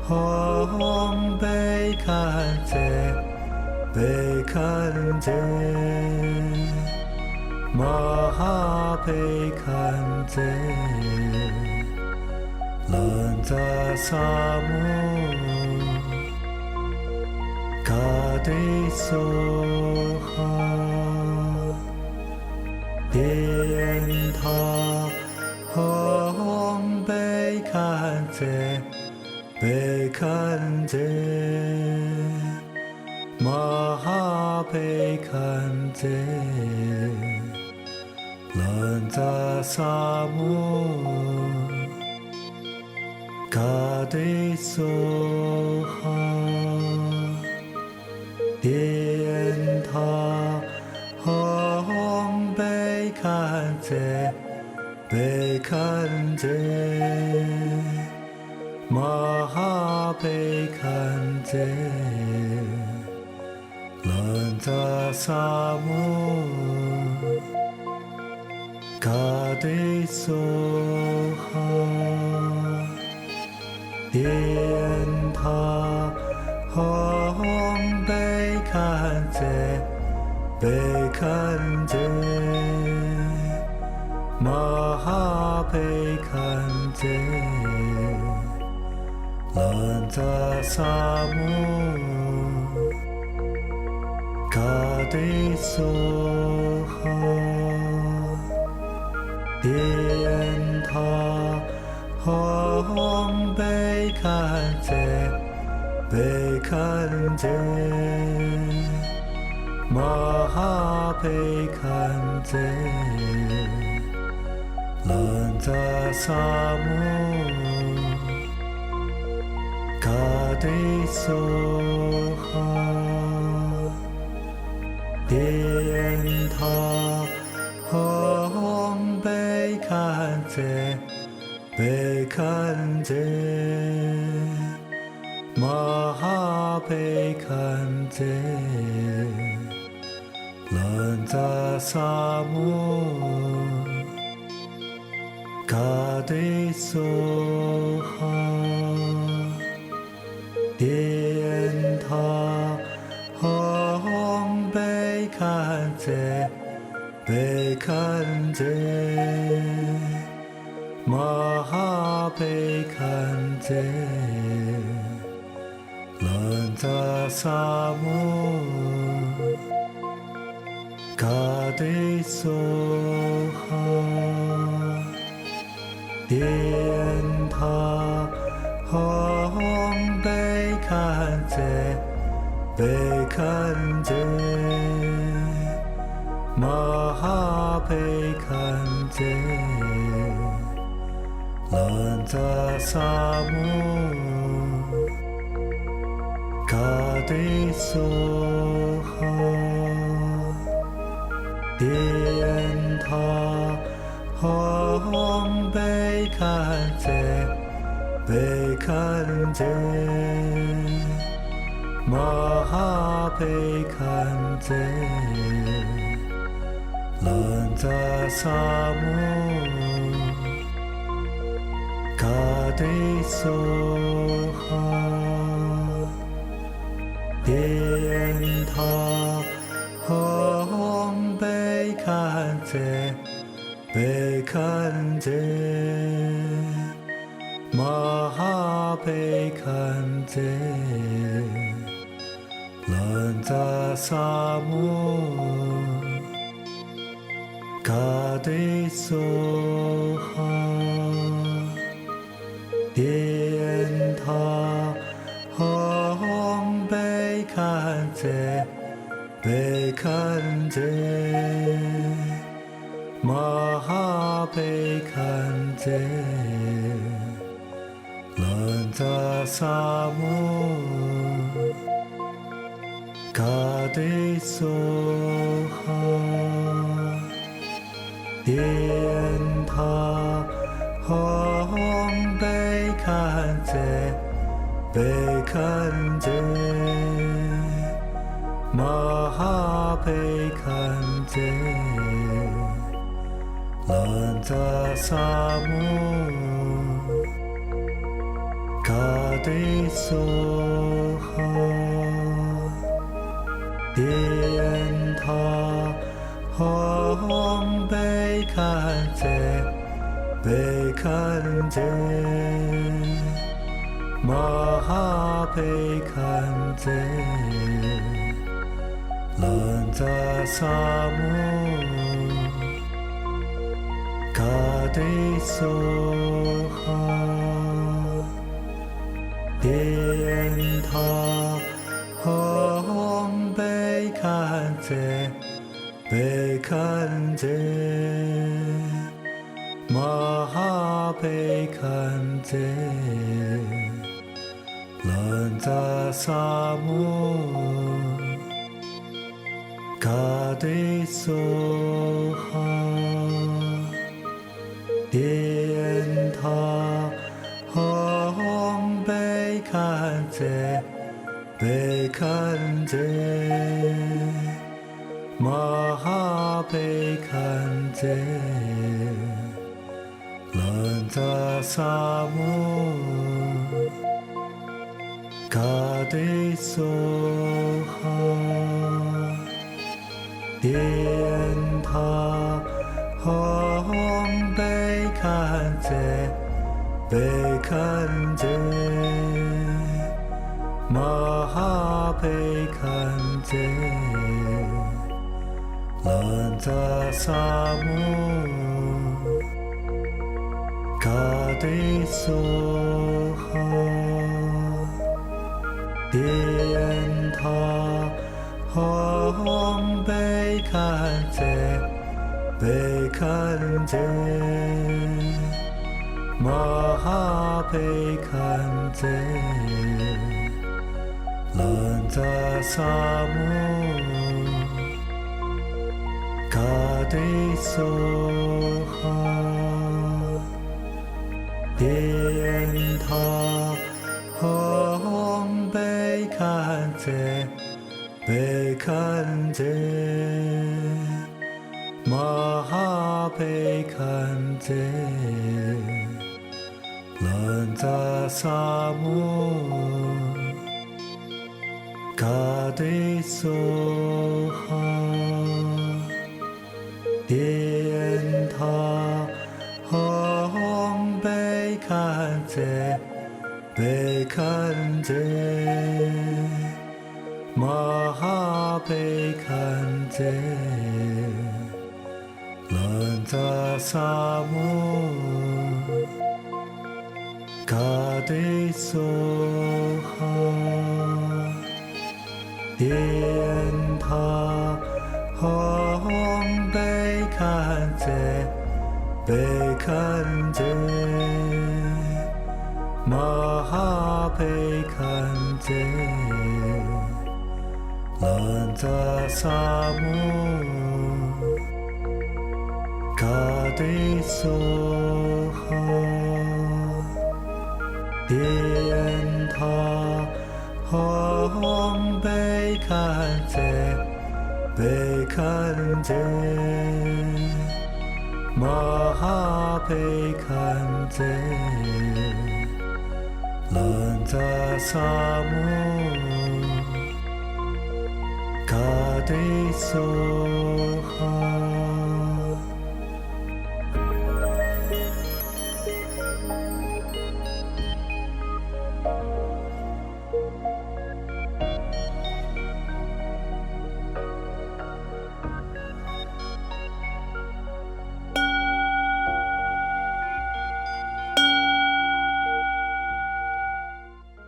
红被看见，被看见，马哈被看见。乱杂沙漠，卡迪梭哈，电塔红被看见，被看见，马哈被看见，乱杂沙漠。卡迪梭哈，电塔红被看见，被看见，马哈被看见，乱杂沙漠，卡迪梭哈。电塔红被看见，被看见，马哈被看见，乱杂沙漠，卡迪梭哈，电塔红被看见，被看见，马哈被看见，乱杂沙漠，卡迪梭哈，电塔红被看见。被看见，马哈被看见，乱杂沙漠，卡迪梭哈，电塔红被看见，被看见。马哈被看见，乱杂沙漠，卡迪梭哈，电塔红被看见，被看见，马哈被看见。乱杂沙漠，卡迪梭哈，电塔红被看见，被看见，马哈被看见，乱杂沙漠。卡迪梭哈，电塔红被看见，被看见，马哈被看见，乱杂沙漠，卡迪梭哈。堪则贝堪则玛哈贝堪则兰扎萨摩嘎德梭哈殿塔吽贝堪则贝堪则玛哈贝堪则兰扎萨摩嘎德梭哈殿塔吽贝堪则贝堪则玛哈贝堪则兰扎萨摩嘎德梭哈殿塔吽贝堪则贝堪则玛哈贝堪则兰扎萨摩嘎德梭哈殿塔吽贝堪则贝堪则玛哈贝堪则兰扎萨摩嘎德梭哈殿塔吽贝堪则贝堪则玛哈贝堪则兰扎萨摩嘎德梭哈殿塔吽贝堪则贝堪则玛哈贝堪则兰扎萨摩嘎德梭哈殿塔吽贝堪则贝堪则玛哈贝堪则兰扎萨摩嘎德梭哈殿塔吽贝堪则贝堪则玛哈贝堪则兰扎萨摩嘎德梭哈殿塔吽贝堪则贝堪则玛哈贝堪则兰扎萨摩嘎德梭哈殿塔吽贝堪则贝堪则玛哈贝堪则兰扎萨摩嘎德梭哈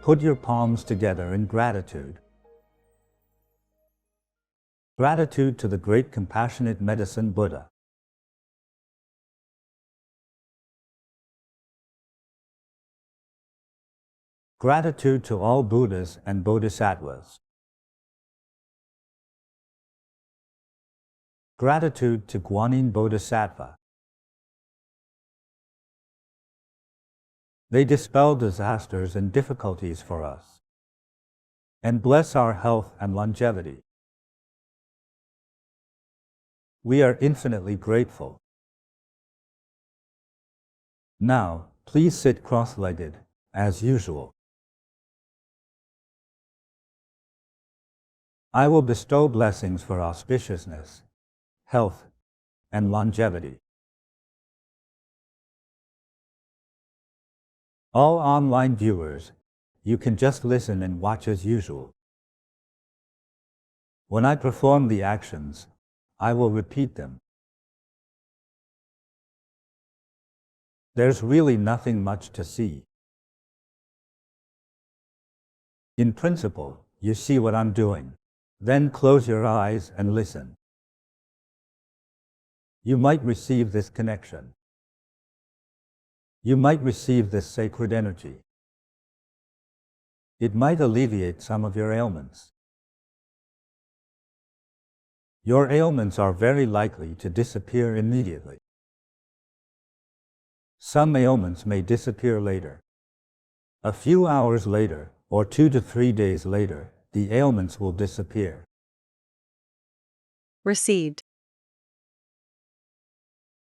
Put your palms together in gratitude. Gratitude to the great compassionate medicine Buddha. Gratitude to all Buddhas and Bodhisattvas. Gratitude to Guanyin Bodhisattva. They dispel disasters and difficulties for us and bless our health and longevity. We are infinitely grateful. Now, please sit cross-legged, as usual. I will bestow blessings for auspiciousness, health, and longevity. All online viewers, you can just listen and watch as usual. When I perform the actions, I will repeat them. There's really nothing much to see. In principle, you see what I'm doing. Then close your eyes and listen. You might receive this connection. You might receive this sacred energy. It might alleviate some of your ailments. Your ailments are very likely to disappear immediately. Some ailments may disappear later. A few hours later, or 2 to 3 days later, the ailments will disappear. Received.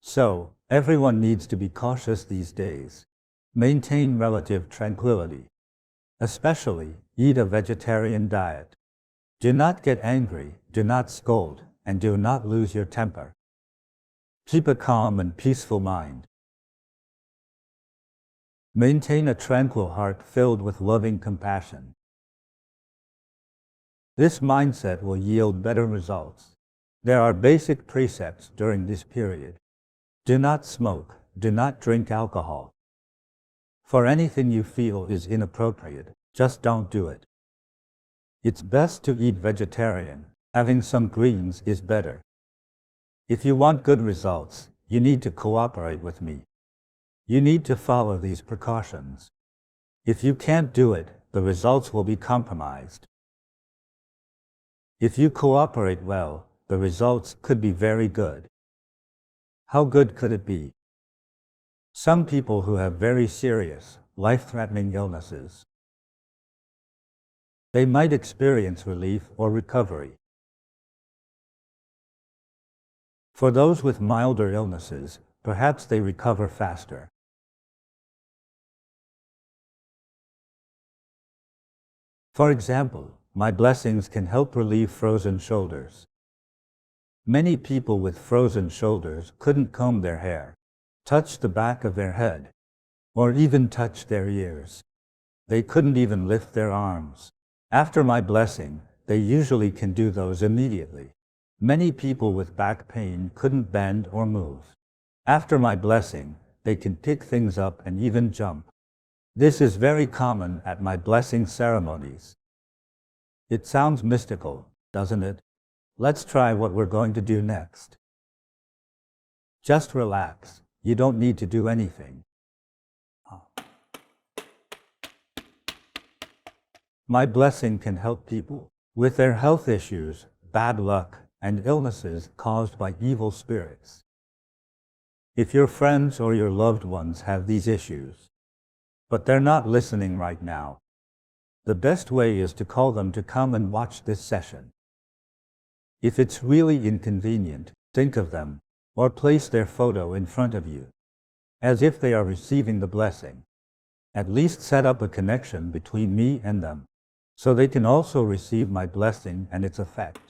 So, everyone needs to be cautious these days. Maintain relative tranquility. Especially, eat a vegetarian diet. Do not get angry, do not scold, and do not lose your temper. Keep a calm and peaceful mind. Maintain a tranquil heart filled with loving compassion. This mindset will yield better results. There are basic precepts during this period. Do not smoke, do not drink alcohol. For anything you feel is inappropriate, just don't do it. It's best to eat vegetarian. Having some greens is better. If you want good results, you need to cooperate with me. You need to follow these precautions. If you can't do it, the results will be compromised. If you cooperate well, the results could be very good. How good could it be? Some people who have very serious, life-threatening illnesses, they might experience relief or recovery. For those with milder illnesses, perhaps they recover faster. For example, my blessings can help relieve frozen shoulders. Many people with frozen shoulders couldn't comb their hair, touch the back of their head, or even touch their ears. They couldn't even lift their arms. After my blessing, they usually can do those immediately. Many people with back pain couldn't bend or move. After my blessing, they can pick things up and even jump. This is very common at my blessing ceremonies. It sounds mystical, doesn't it? Let's try what we're going to do next. Just relax. You don't need to do anything. My blessing can help people with their health issues, bad luck, and illnesses caused by evil spirits. If your friends or your loved ones have these issues, but they're not listening right now, the best way is to call them to come and watch this session. If it's really inconvenient, think of them, or place their photo in front of you, as if they are receiving the blessing. At least set up a connection between me and them, so they can also receive my blessing and its effect.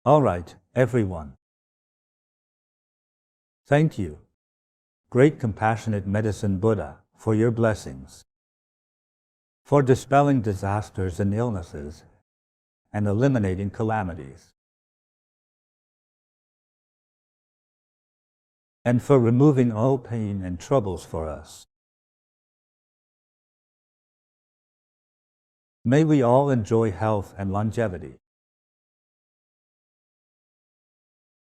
All right, everyone. Thank you, great compassionate medicine Buddha, for your blessings, for dispelling disasters and illnesses, and eliminating calamities, and for removing all pain and troubles for us. May we all enjoy health and longevity.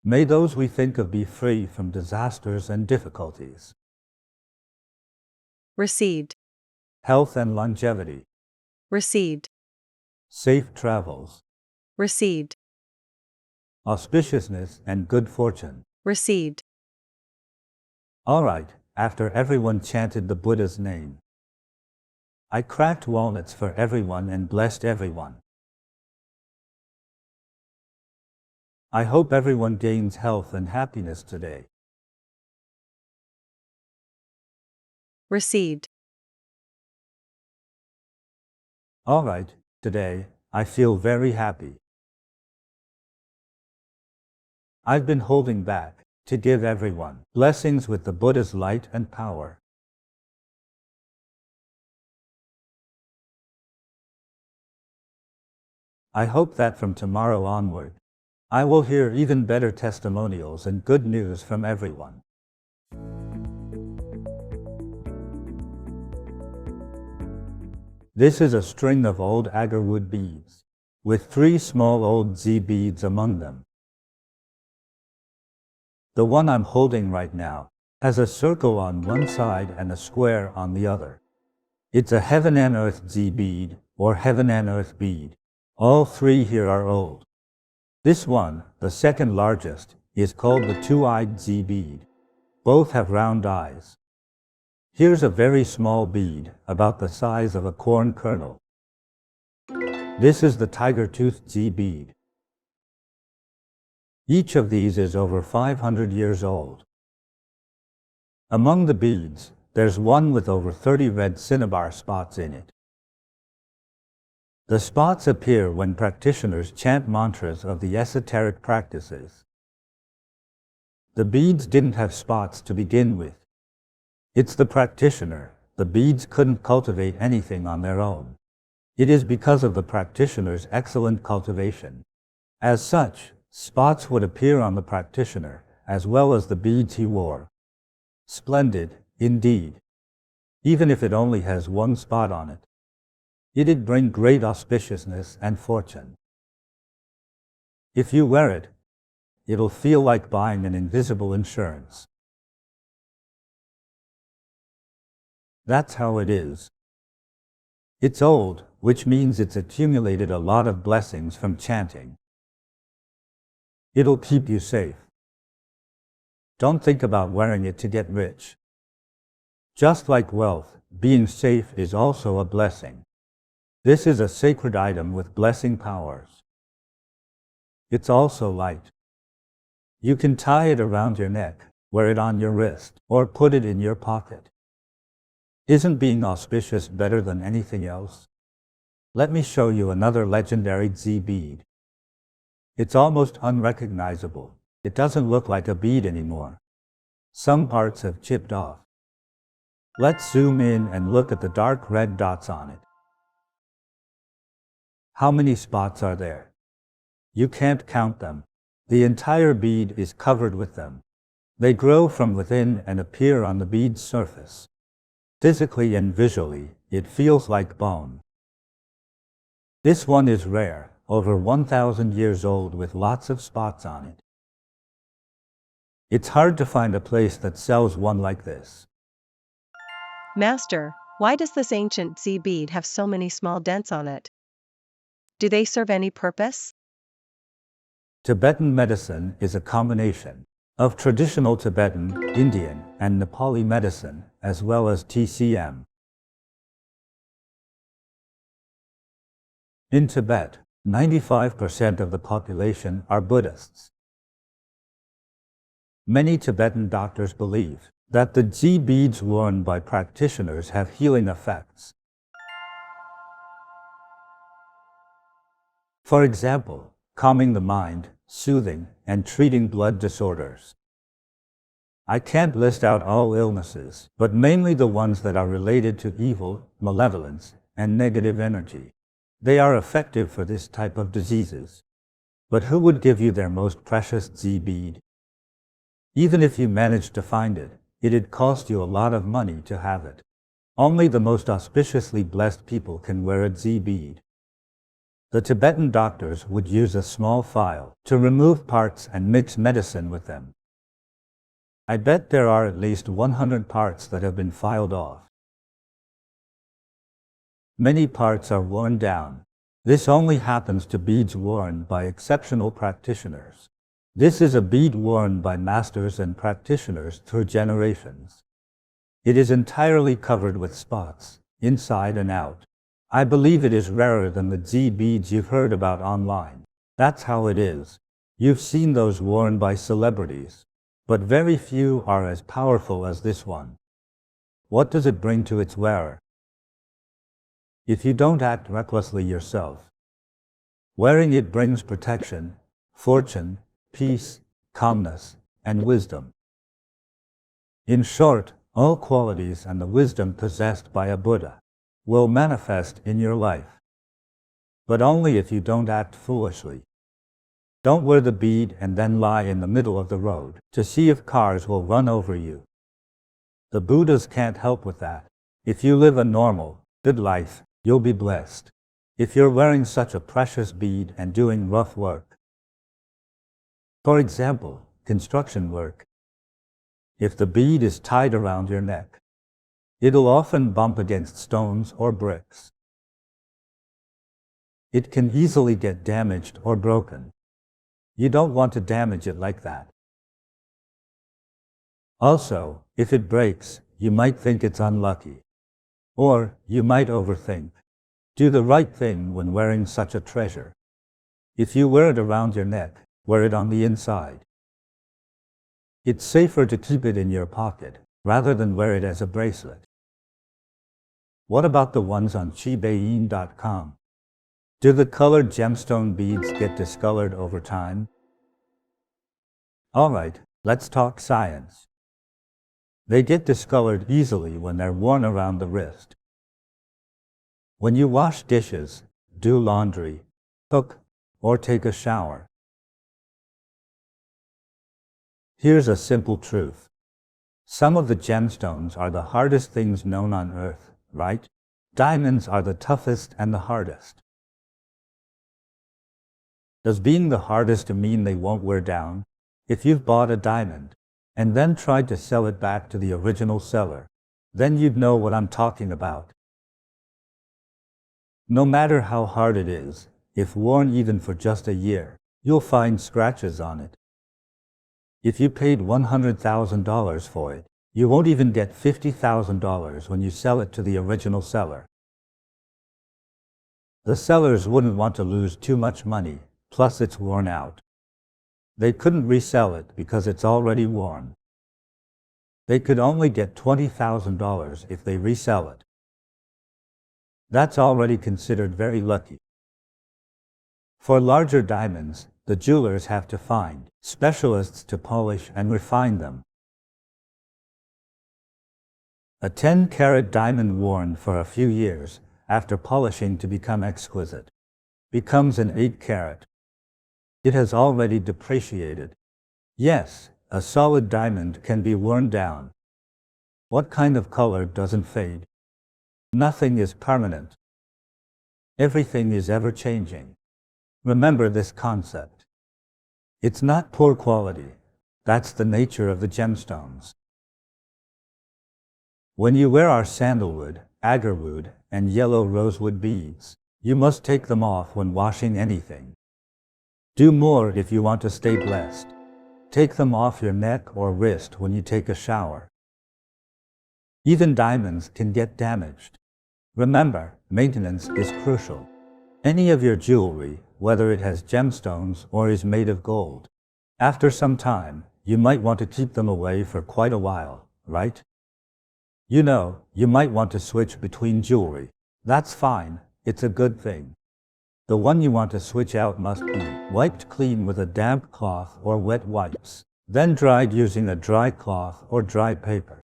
May those we think of be free from disasters and difficulties. Received. Health and longevity. Received. Safe travels. Received. Auspiciousness and good fortune. Received. All right, after everyone chanted the Buddha's name, I cracked walnuts for everyone and blessed everyone. I hope everyone gains health and happiness today. Received. All right, today, I feel very happy. I've been holding back to give everyone blessings with the Buddha's light and power. I hope that from tomorrow onward, I will hear even better testimonials and good news from everyone. This is a string of old agarwood beads, with 3 small old Z beads among them. The one I'm holding right now has a circle on one side and a square on the other. It's a heaven and earth Z bead, or heaven and earth bead. All 3 here are old. This one, the second largest, is called the 2-eyed Z bead. Both have round eyes. Here's a very small bead, about the size of a corn kernel. This is the tiger-toothed Z bead. Each of these is over 500 years old. Among the beads, there's one with over 30 red cinnabar spots in it. The spots appear when practitioners chant mantras of the esoteric practices. The beads didn't have spots to begin with. It's the practitioner. The beads couldn't cultivate anything on their own. It is because of the practitioner's excellent cultivation. As such, spots would appear on the practitioner, as well as the beads he wore. Splendid, indeed. Even if it only has one spot on it. It'd bring great auspiciousness and fortune. If you wear it, it'll feel like buying an invisible insurance. That's how it is. It's old, which means it's accumulated a lot of blessings from chanting. It'll keep you safe. Don't think about wearing it to get rich. Just like wealth, being safe is also a blessing. This is a sacred item with blessing powers. It's also light. You can tie it around your neck, wear it on your wrist, or put it in your pocket. Isn't being auspicious better than anything else? Let me show you another legendary Z bead. It's almost unrecognizable. It doesn't look like a bead anymore. Some parts have chipped off. Let's zoom in and look at the dark red dots on it. How many spots are there? You can't count them. The entire bead is covered with them. They grow from within and appear on the bead's surface. Physically and visually, it feels like bone. This one is rare, over 1,000 years old with lots of spots on it. It's hard to find a place that sells one like this. Master, why does this ancient Z bead have so many small dents on it? Do they serve any purpose? Tibetan medicine is a combination of traditional Tibetan, Indian, and Nepali medicine, as well as TCM. In Tibet, 95% of the population are Buddhists. Many Tibetan doctors believe that the Z beads worn by practitioners have healing effects. For example, calming the mind, soothing, and treating blood disorders. I can't list out all illnesses, but mainly the ones that are related to evil, malevolence, and negative energy. They are effective for this type of diseases. But who would give you their most precious Z bead? Even if you managed to find it, it'd cost you a lot of money to have it. Only the most auspiciously blessed people can wear a Z bead. The Tibetan doctors would use a small file to remove parts and mix medicine with them. I bet there are at least 100 parts that have been filed off. Many parts are worn down. This only happens to beads worn by exceptional practitioners. This is a bead worn by masters and practitioners through generations. It is entirely covered with spots, inside and out. I believe it is rarer than the Z beads you've heard about online. That's how it is. You've seen those worn by celebrities, but very few are as powerful as this one. What does it bring to its wearer? If you don't act recklessly yourself, wearing it brings protection, fortune, peace, calmness, and wisdom. In short, all qualities and the wisdom possessed by a Buddha will manifest in your life. But only if you don't act foolishly. Don't wear the bead and then lie in the middle of the road to see if cars will run over you. The Buddhas can't help with that. If you live a normal, good life, you'll be blessed. If you're wearing such a precious bead and doing rough work, for example, construction work, if the bead is tied around your neck, it'll often bump against stones or bricks. It can easily get damaged or broken. You don't want to damage it like that. Also, if it breaks, you might think it's unlucky. Or you might overthink. Do the right thing when wearing such a treasure. If you wear it around your neck, wear it on the inside. It's safer to keep it in your pocket, rather than wear it as a bracelet. What about the ones on Shibain.com? Do the colored gemstone beads get discolored over time? Alright, let's talk science. They get discolored easily when they're worn around the wrist. When you wash dishes, do laundry, cook, or take a shower. Here's a simple truth. Some of the gemstones are the hardest things known on earth, right? Diamonds are the toughest and the hardest. Does being the hardest mean they won't wear down? If you've bought a diamond and then tried to sell it back to the original seller, then you'd know what I'm talking about. No matter how hard it is, if worn even for just a year, you'll find scratches on it. If you paid $100,000 for it, you won't even get $50,000 when you sell it to the original seller. The sellers wouldn't want to lose too much money, plus it's worn out. They couldn't resell it because it's already worn. They could only get $20,000 if they resell it. That's already considered very lucky. For larger diamonds, the jewelers have to find specialists to polish and refine them. A 10-carat diamond worn for a few years after polishing to become exquisite becomes an 8-carat. It has already depreciated. Yes, a solid diamond can be worn down. What kind of color doesn't fade? Nothing is permanent. Everything is ever-changing. Remember this concept. It's not poor quality. That's the nature of the gemstones. When you wear our sandalwood, agarwood, and yellow rosewood beads, you must take them off when washing anything. Do more if you want to stay blessed. Take them off your neck or wrist when you take a shower. Even diamonds can get damaged. Remember, maintenance is crucial. Any of your jewelry, whether it has gemstones or is made of gold, after some time, you might want to keep them away for quite a while, right? You know, you might want to switch between jewelry. That's fine, it's a good thing. The one you want to switch out must be wiped clean with a damp cloth or wet wipes, then dried using a dry cloth or dry paper.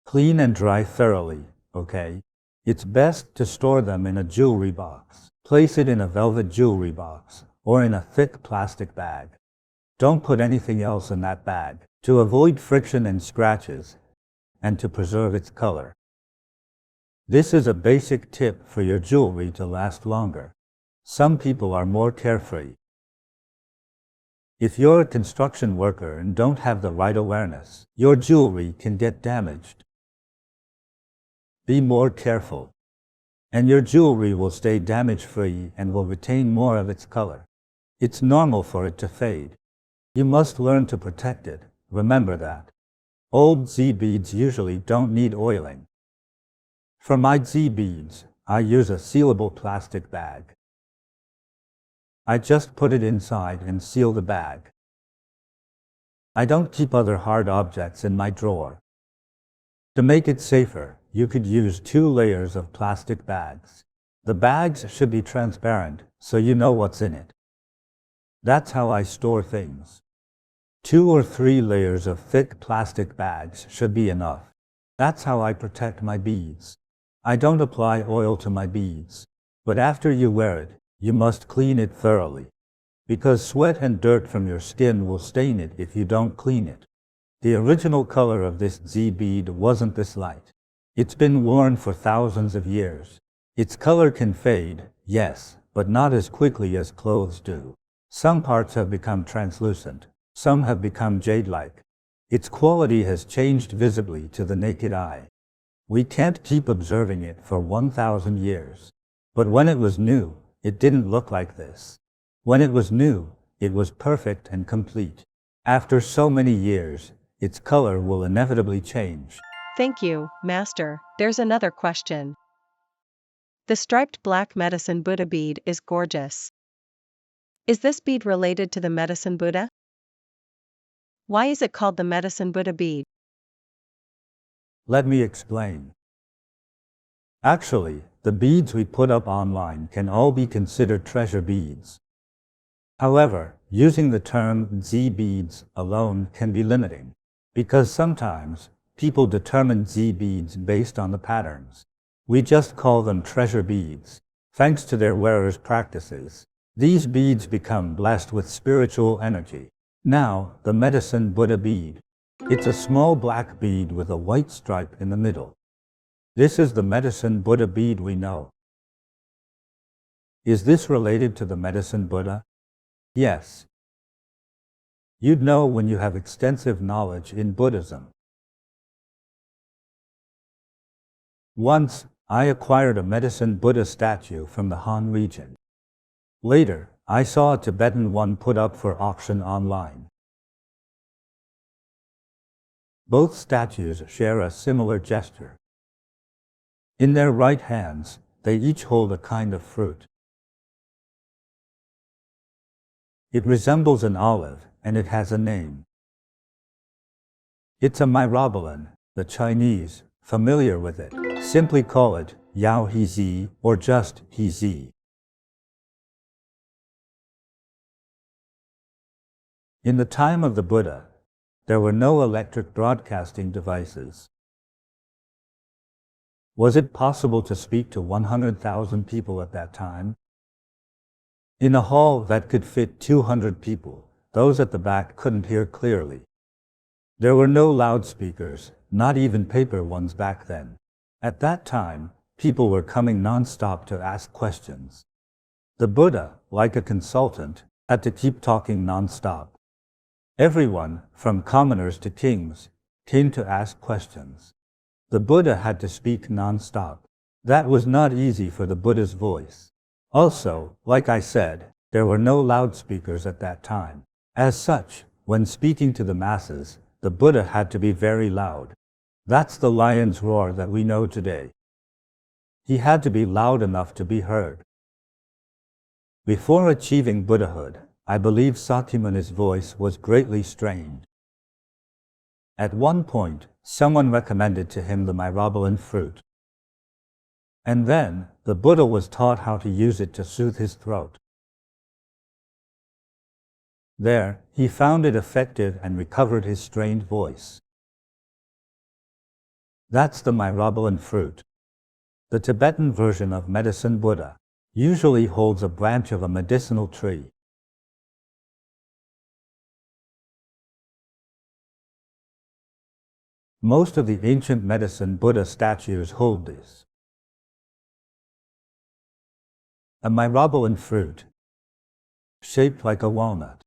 Clean and dry thoroughly, okay? It's best to store them in a jewelry box. Place it in a velvet jewelry box or in a thick plastic bag. Don't put anything else in that bag to avoid friction and scratches and to preserve its color. This is a basic tip for your jewelry to last longer. Some people are more carefree. If you're a construction worker and don't have the right awareness, your jewelry can get damaged. Be more careful, and your jewelry will stay damage-free and will retain more of its color. It's normal for it to fade. You must learn to protect it, remember that. Old Z beads usually don't need oiling. For my Z beads, I use a sealable plastic bag. I just put it inside and seal the bag. I don't keep other hard objects in my drawer. To make it safer, you could use 2 layers of plastic bags. The bags should be transparent, so you know what's in it. That's how I store things. 2 or 3 layers of thick plastic bags should be enough. That's how I protect my beads. I don't apply oil to my beads, but after you wear it, you must clean it thoroughly, because sweat and dirt from your skin will stain it if you don't clean it. The original color of this Z bead wasn't this light. It's been worn for thousands of years. Its color can fade, yes, but not as quickly as clothes do. Some parts have become translucent, some have become jade-like. Its quality has changed visibly to the naked eye. We can't keep observing it for 1,000 years. But when it was new, it didn't look like this. When it was new, it was perfect and complete. After so many years, its color will inevitably change. Thank you, Master. There's another question. The striped black medicine Buddha bead is gorgeous. Is this bead related to the medicine Buddha? Why is it called the medicine Buddha bead? Let me explain. Actually, the beads we put up online can all be considered treasure beads. However, using the term Z beads alone can be limiting, because sometimes people determine Z beads based on the patterns. We just call them treasure beads. Thanks to their wearers' practices, these beads become blessed with spiritual energy. Now, the medicine Buddha bead. It's a small black bead with a white stripe in the middle. This is the medicine Buddha bead we know. Is this related to the medicine Buddha? Yes. You'd know when you have extensive knowledge in Buddhism. Once, I acquired a medicine Buddha statue from the Han region. Later, I saw a Tibetan one put up for auction online. Both statues share a similar gesture. In their right hands, they each hold a kind of fruit. It resembles an olive, and it has a name. It's a myrobalan. The Chinese, familiar with it, simply call it Yao Hizi or just Hizi. In the time of the Buddha, there were no electric broadcasting devices. Was it possible to speak to 100,000 people at that time? In a hall that could fit 200 people, those at the back couldn't hear clearly. There were no loudspeakers, not even paper ones back then. At that time, people were coming non-stop to ask questions. The Buddha, like a consultant, had to keep talking non-stop. Everyone, from commoners to kings, came to ask questions. The Buddha had to speak non-stop. That was not easy for the Buddha's voice. Also, like I said, there were no loudspeakers at that time. As such, when speaking to the masses, the Buddha had to be very loud. That's the lion's roar that we know today. He had to be loud enough to be heard. Before achieving Buddhahood, I believe Satyamuni's voice was greatly strained. At one point, someone recommended to him the myrobalan fruit. And then, the Buddha was taught how to use it to soothe his throat. There, he found it effective and recovered his strained voice. That's the myrobalan fruit. The Tibetan version of medicine Buddha usually holds a branch of a medicinal tree. Most of the ancient medicine Buddha statues hold this. A myrobalan fruit, shaped like a walnut.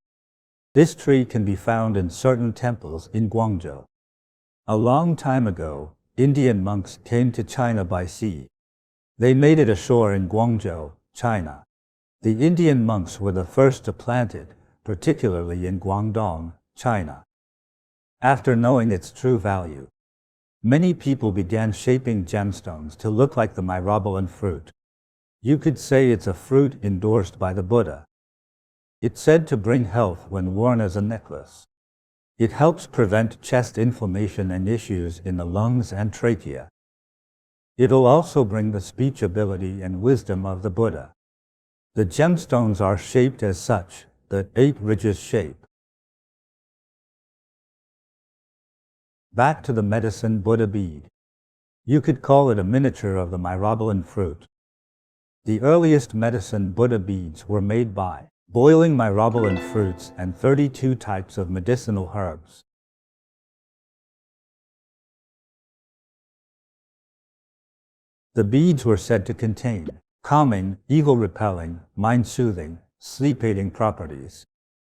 This tree can be found in certain temples in Guangzhou. A long time ago, Indian monks came to China by sea. They made it ashore in Guangzhou, China. The Indian monks were the first to plant it, particularly in Guangdong, China. After knowing its true value, many people began shaping gemstones to look like the myrobalan fruit. You could say it's a fruit endorsed by the Buddha. It's said to bring health when worn as a necklace. It helps prevent chest inflammation and issues in the lungs and trachea. It'll also bring the speech ability and wisdom of the Buddha. The gemstones are shaped as such, the 8 ridges shape. Back to the medicine Buddha bead. You could call it a miniature of the myrobalan fruit. The earliest medicine Buddha beads were made by boiling myrobalan fruits and 32 types of medicinal herbs. The beads were said to contain calming, evil-repelling, mind-soothing, sleep-aiding properties,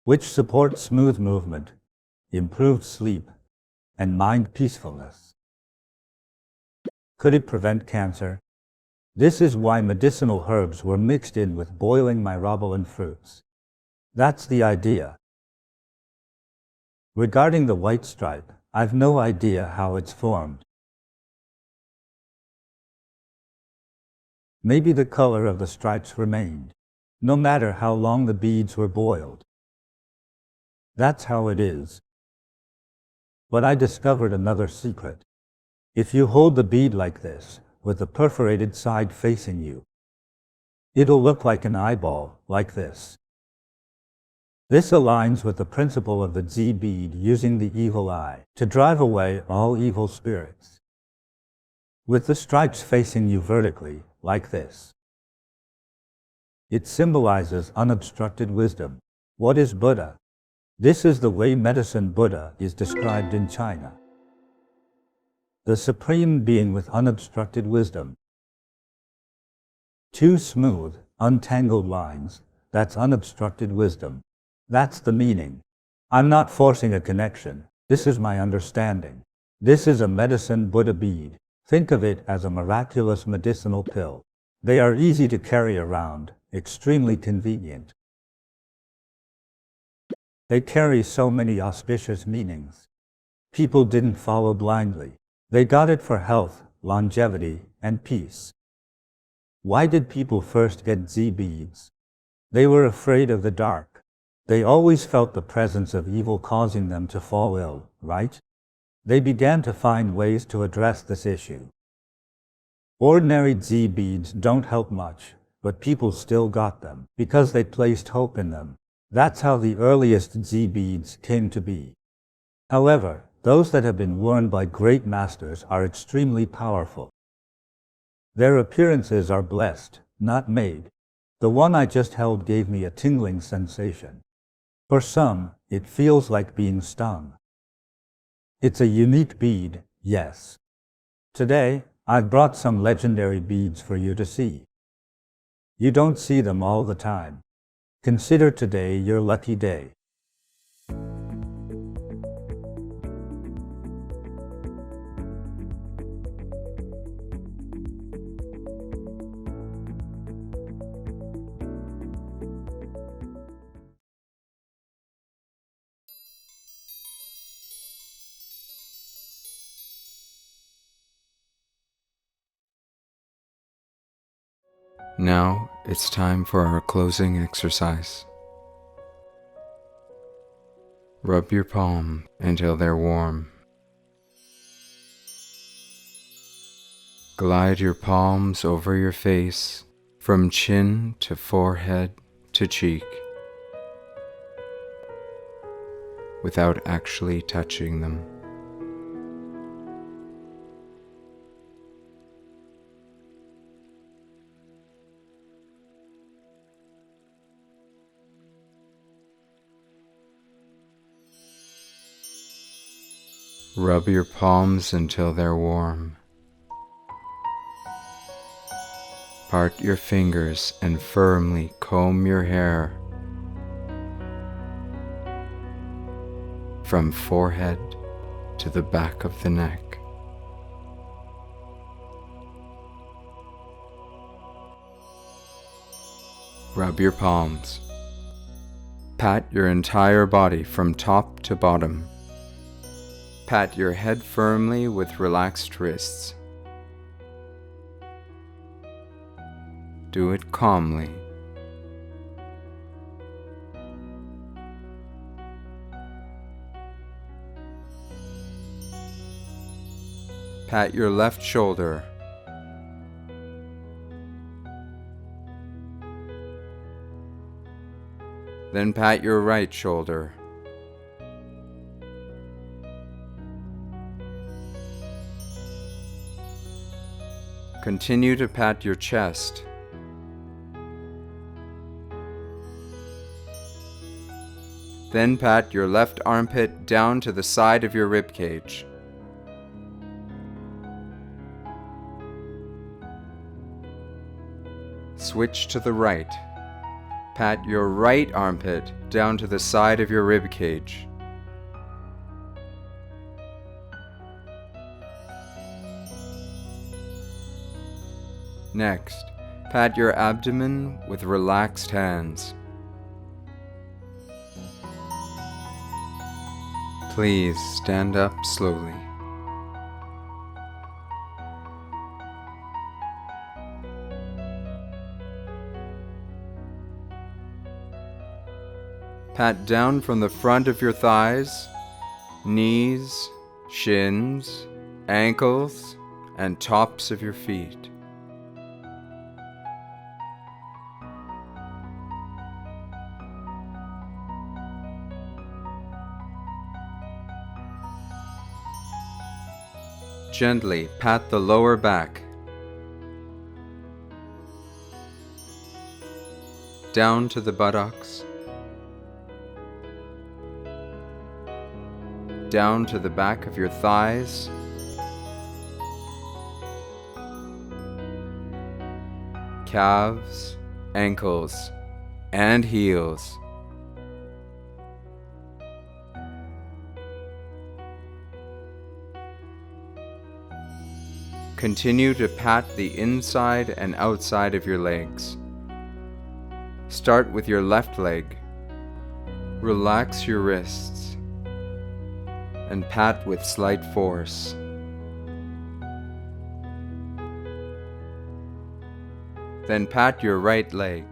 which support smooth movement, improved sleep, and mind peacefulness. Could it prevent cancer? This is why medicinal herbs were mixed in with boiling myrobalan fruits. That's the idea. Regarding the white stripe, I've no idea how it's formed. Maybe the color of the stripes remained, no matter how long the beads were boiled. That's how it is. But I discovered another secret. If you hold the bead like this, with the perforated side facing you, it'll look like an eyeball, like this. This aligns with the principle of the Z bead using the evil eye to drive away all evil spirits. With the stripes facing you vertically, like this, it symbolizes unobstructed wisdom. What is Buddha? This is the way medicine Buddha is described in China. The supreme being with unobstructed wisdom. 2 smooth, untangled lines, that's unobstructed wisdom. That's the meaning. I'm not forcing a connection. This is my understanding. This is a medicine Buddha bead. Think of it as a miraculous medicinal pill. They are easy to carry around, extremely convenient. They carry so many auspicious meanings. People didn't follow blindly. They got it for health, longevity, and peace. Why did people first get Z beads? They were afraid of the dark. They always felt the presence of evil causing them to fall ill, right? They began to find ways to address this issue. Ordinary Z beads don't help much, but people still got them because they placed hope in them. That's how the earliest Z beads came to be. However, those that have been worn by great masters are extremely powerful. Their appearances are blessed, not made. The one I just held gave me a tingling sensation. For some, it feels like being stung. It's a unique bead, yes. Today, I've brought some legendary beads for you to see. You don't see them all the time. Consider today your lucky day. Now it's time for our closing exercise. Rub your palm until they're warm. Glide your palms over your face, from chin to forehead to cheek. without actually touching them. Rub your palms until they're warm. Part your fingers and firmly comb your hair from forehead to the back of the neck. Rub your palms. Pat your entire body from top to bottom. Pat your head firmly with relaxed wrists. Do it calmly. Pat your left shoulder. Then pat your right shoulder. Continue to pat your chest. Then pat your left armpit down to the side of your rib cage. Switch to the right. Pat your right armpit down to the side of your rib cage. Next, pat your abdomen with relaxed hands. Please stand up slowly. Pat down from the front of your thighs, knees, shins, ankles, and tops of your feet. Gently pat the lower back, down to the buttocks, down to the back of your thighs, calves, ankles, and heels. Continue to pat the inside and outside of your legs. Start with your left leg. Relax your wrists and pat with slight force. Then pat your right leg.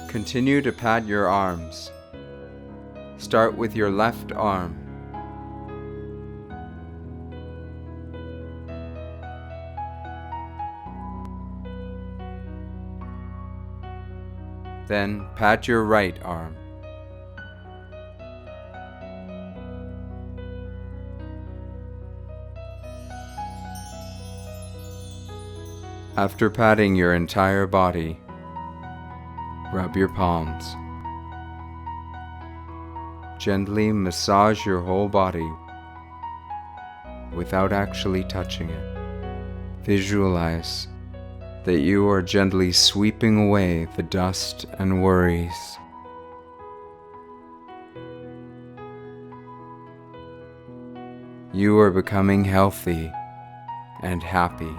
Continue to pat your arms. Start with your left arm. Then pat your right arm. After patting your entire body, rub your palms. Gently massage your whole body without actually touching it. Visualize that you are gently sweeping away the dust and worries. You are becoming healthy and happy.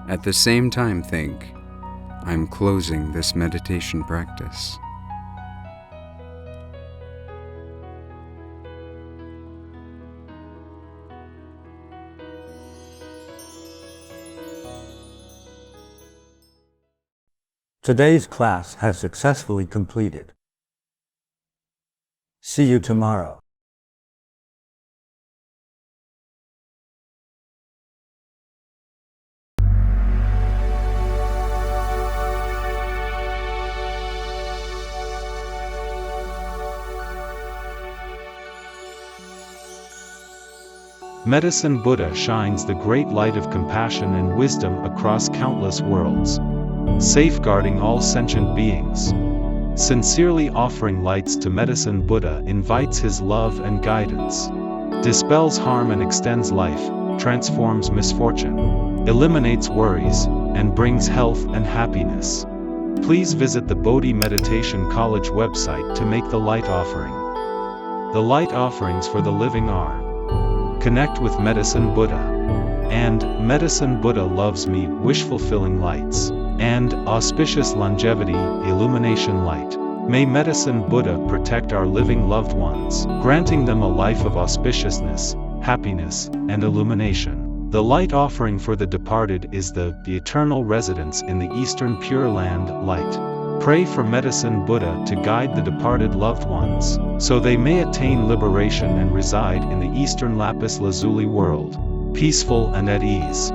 At the same time, think, I'm closing this meditation practice. Today's class has successfully completed. See you tomorrow. Medicine Buddha shines the great light of compassion and wisdom across countless worlds, safeguarding all sentient beings. Sincerely offering lights to Medicine Buddha invites his love and guidance, dispels harm and extends life, transforms misfortune, eliminates worries, and brings health and happiness. Please visit the Bodhi Meditation College website to make the light offering. The light offerings for the living are: Connect with Medicine Buddha, and Medicine Buddha Loves Me Wish-Fulfilling Lights, and Auspicious Longevity Illumination Light. May Medicine Buddha protect our living loved ones, granting them a life of auspiciousness, happiness, and illumination. The light offering for the departed is the eternal residence in the Eastern Pure Land light. Pray for Medicine Buddha to guide the departed loved ones, so they may attain liberation and reside in the Eastern Lapis Lazuli world, peaceful and at ease.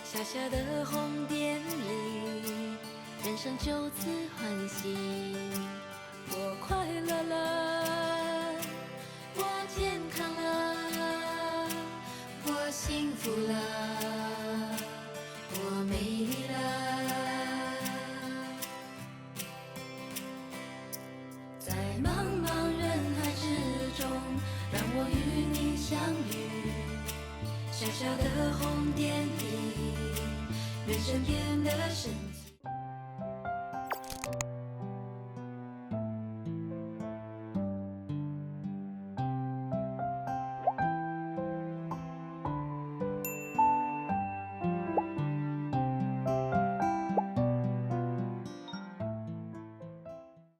小小的红点里，人生就此欢喜。我快乐了，我健康了，我幸福了，我美丽了。在茫茫人海之中，让我与你相遇。小小的红点里，人生变得神奇。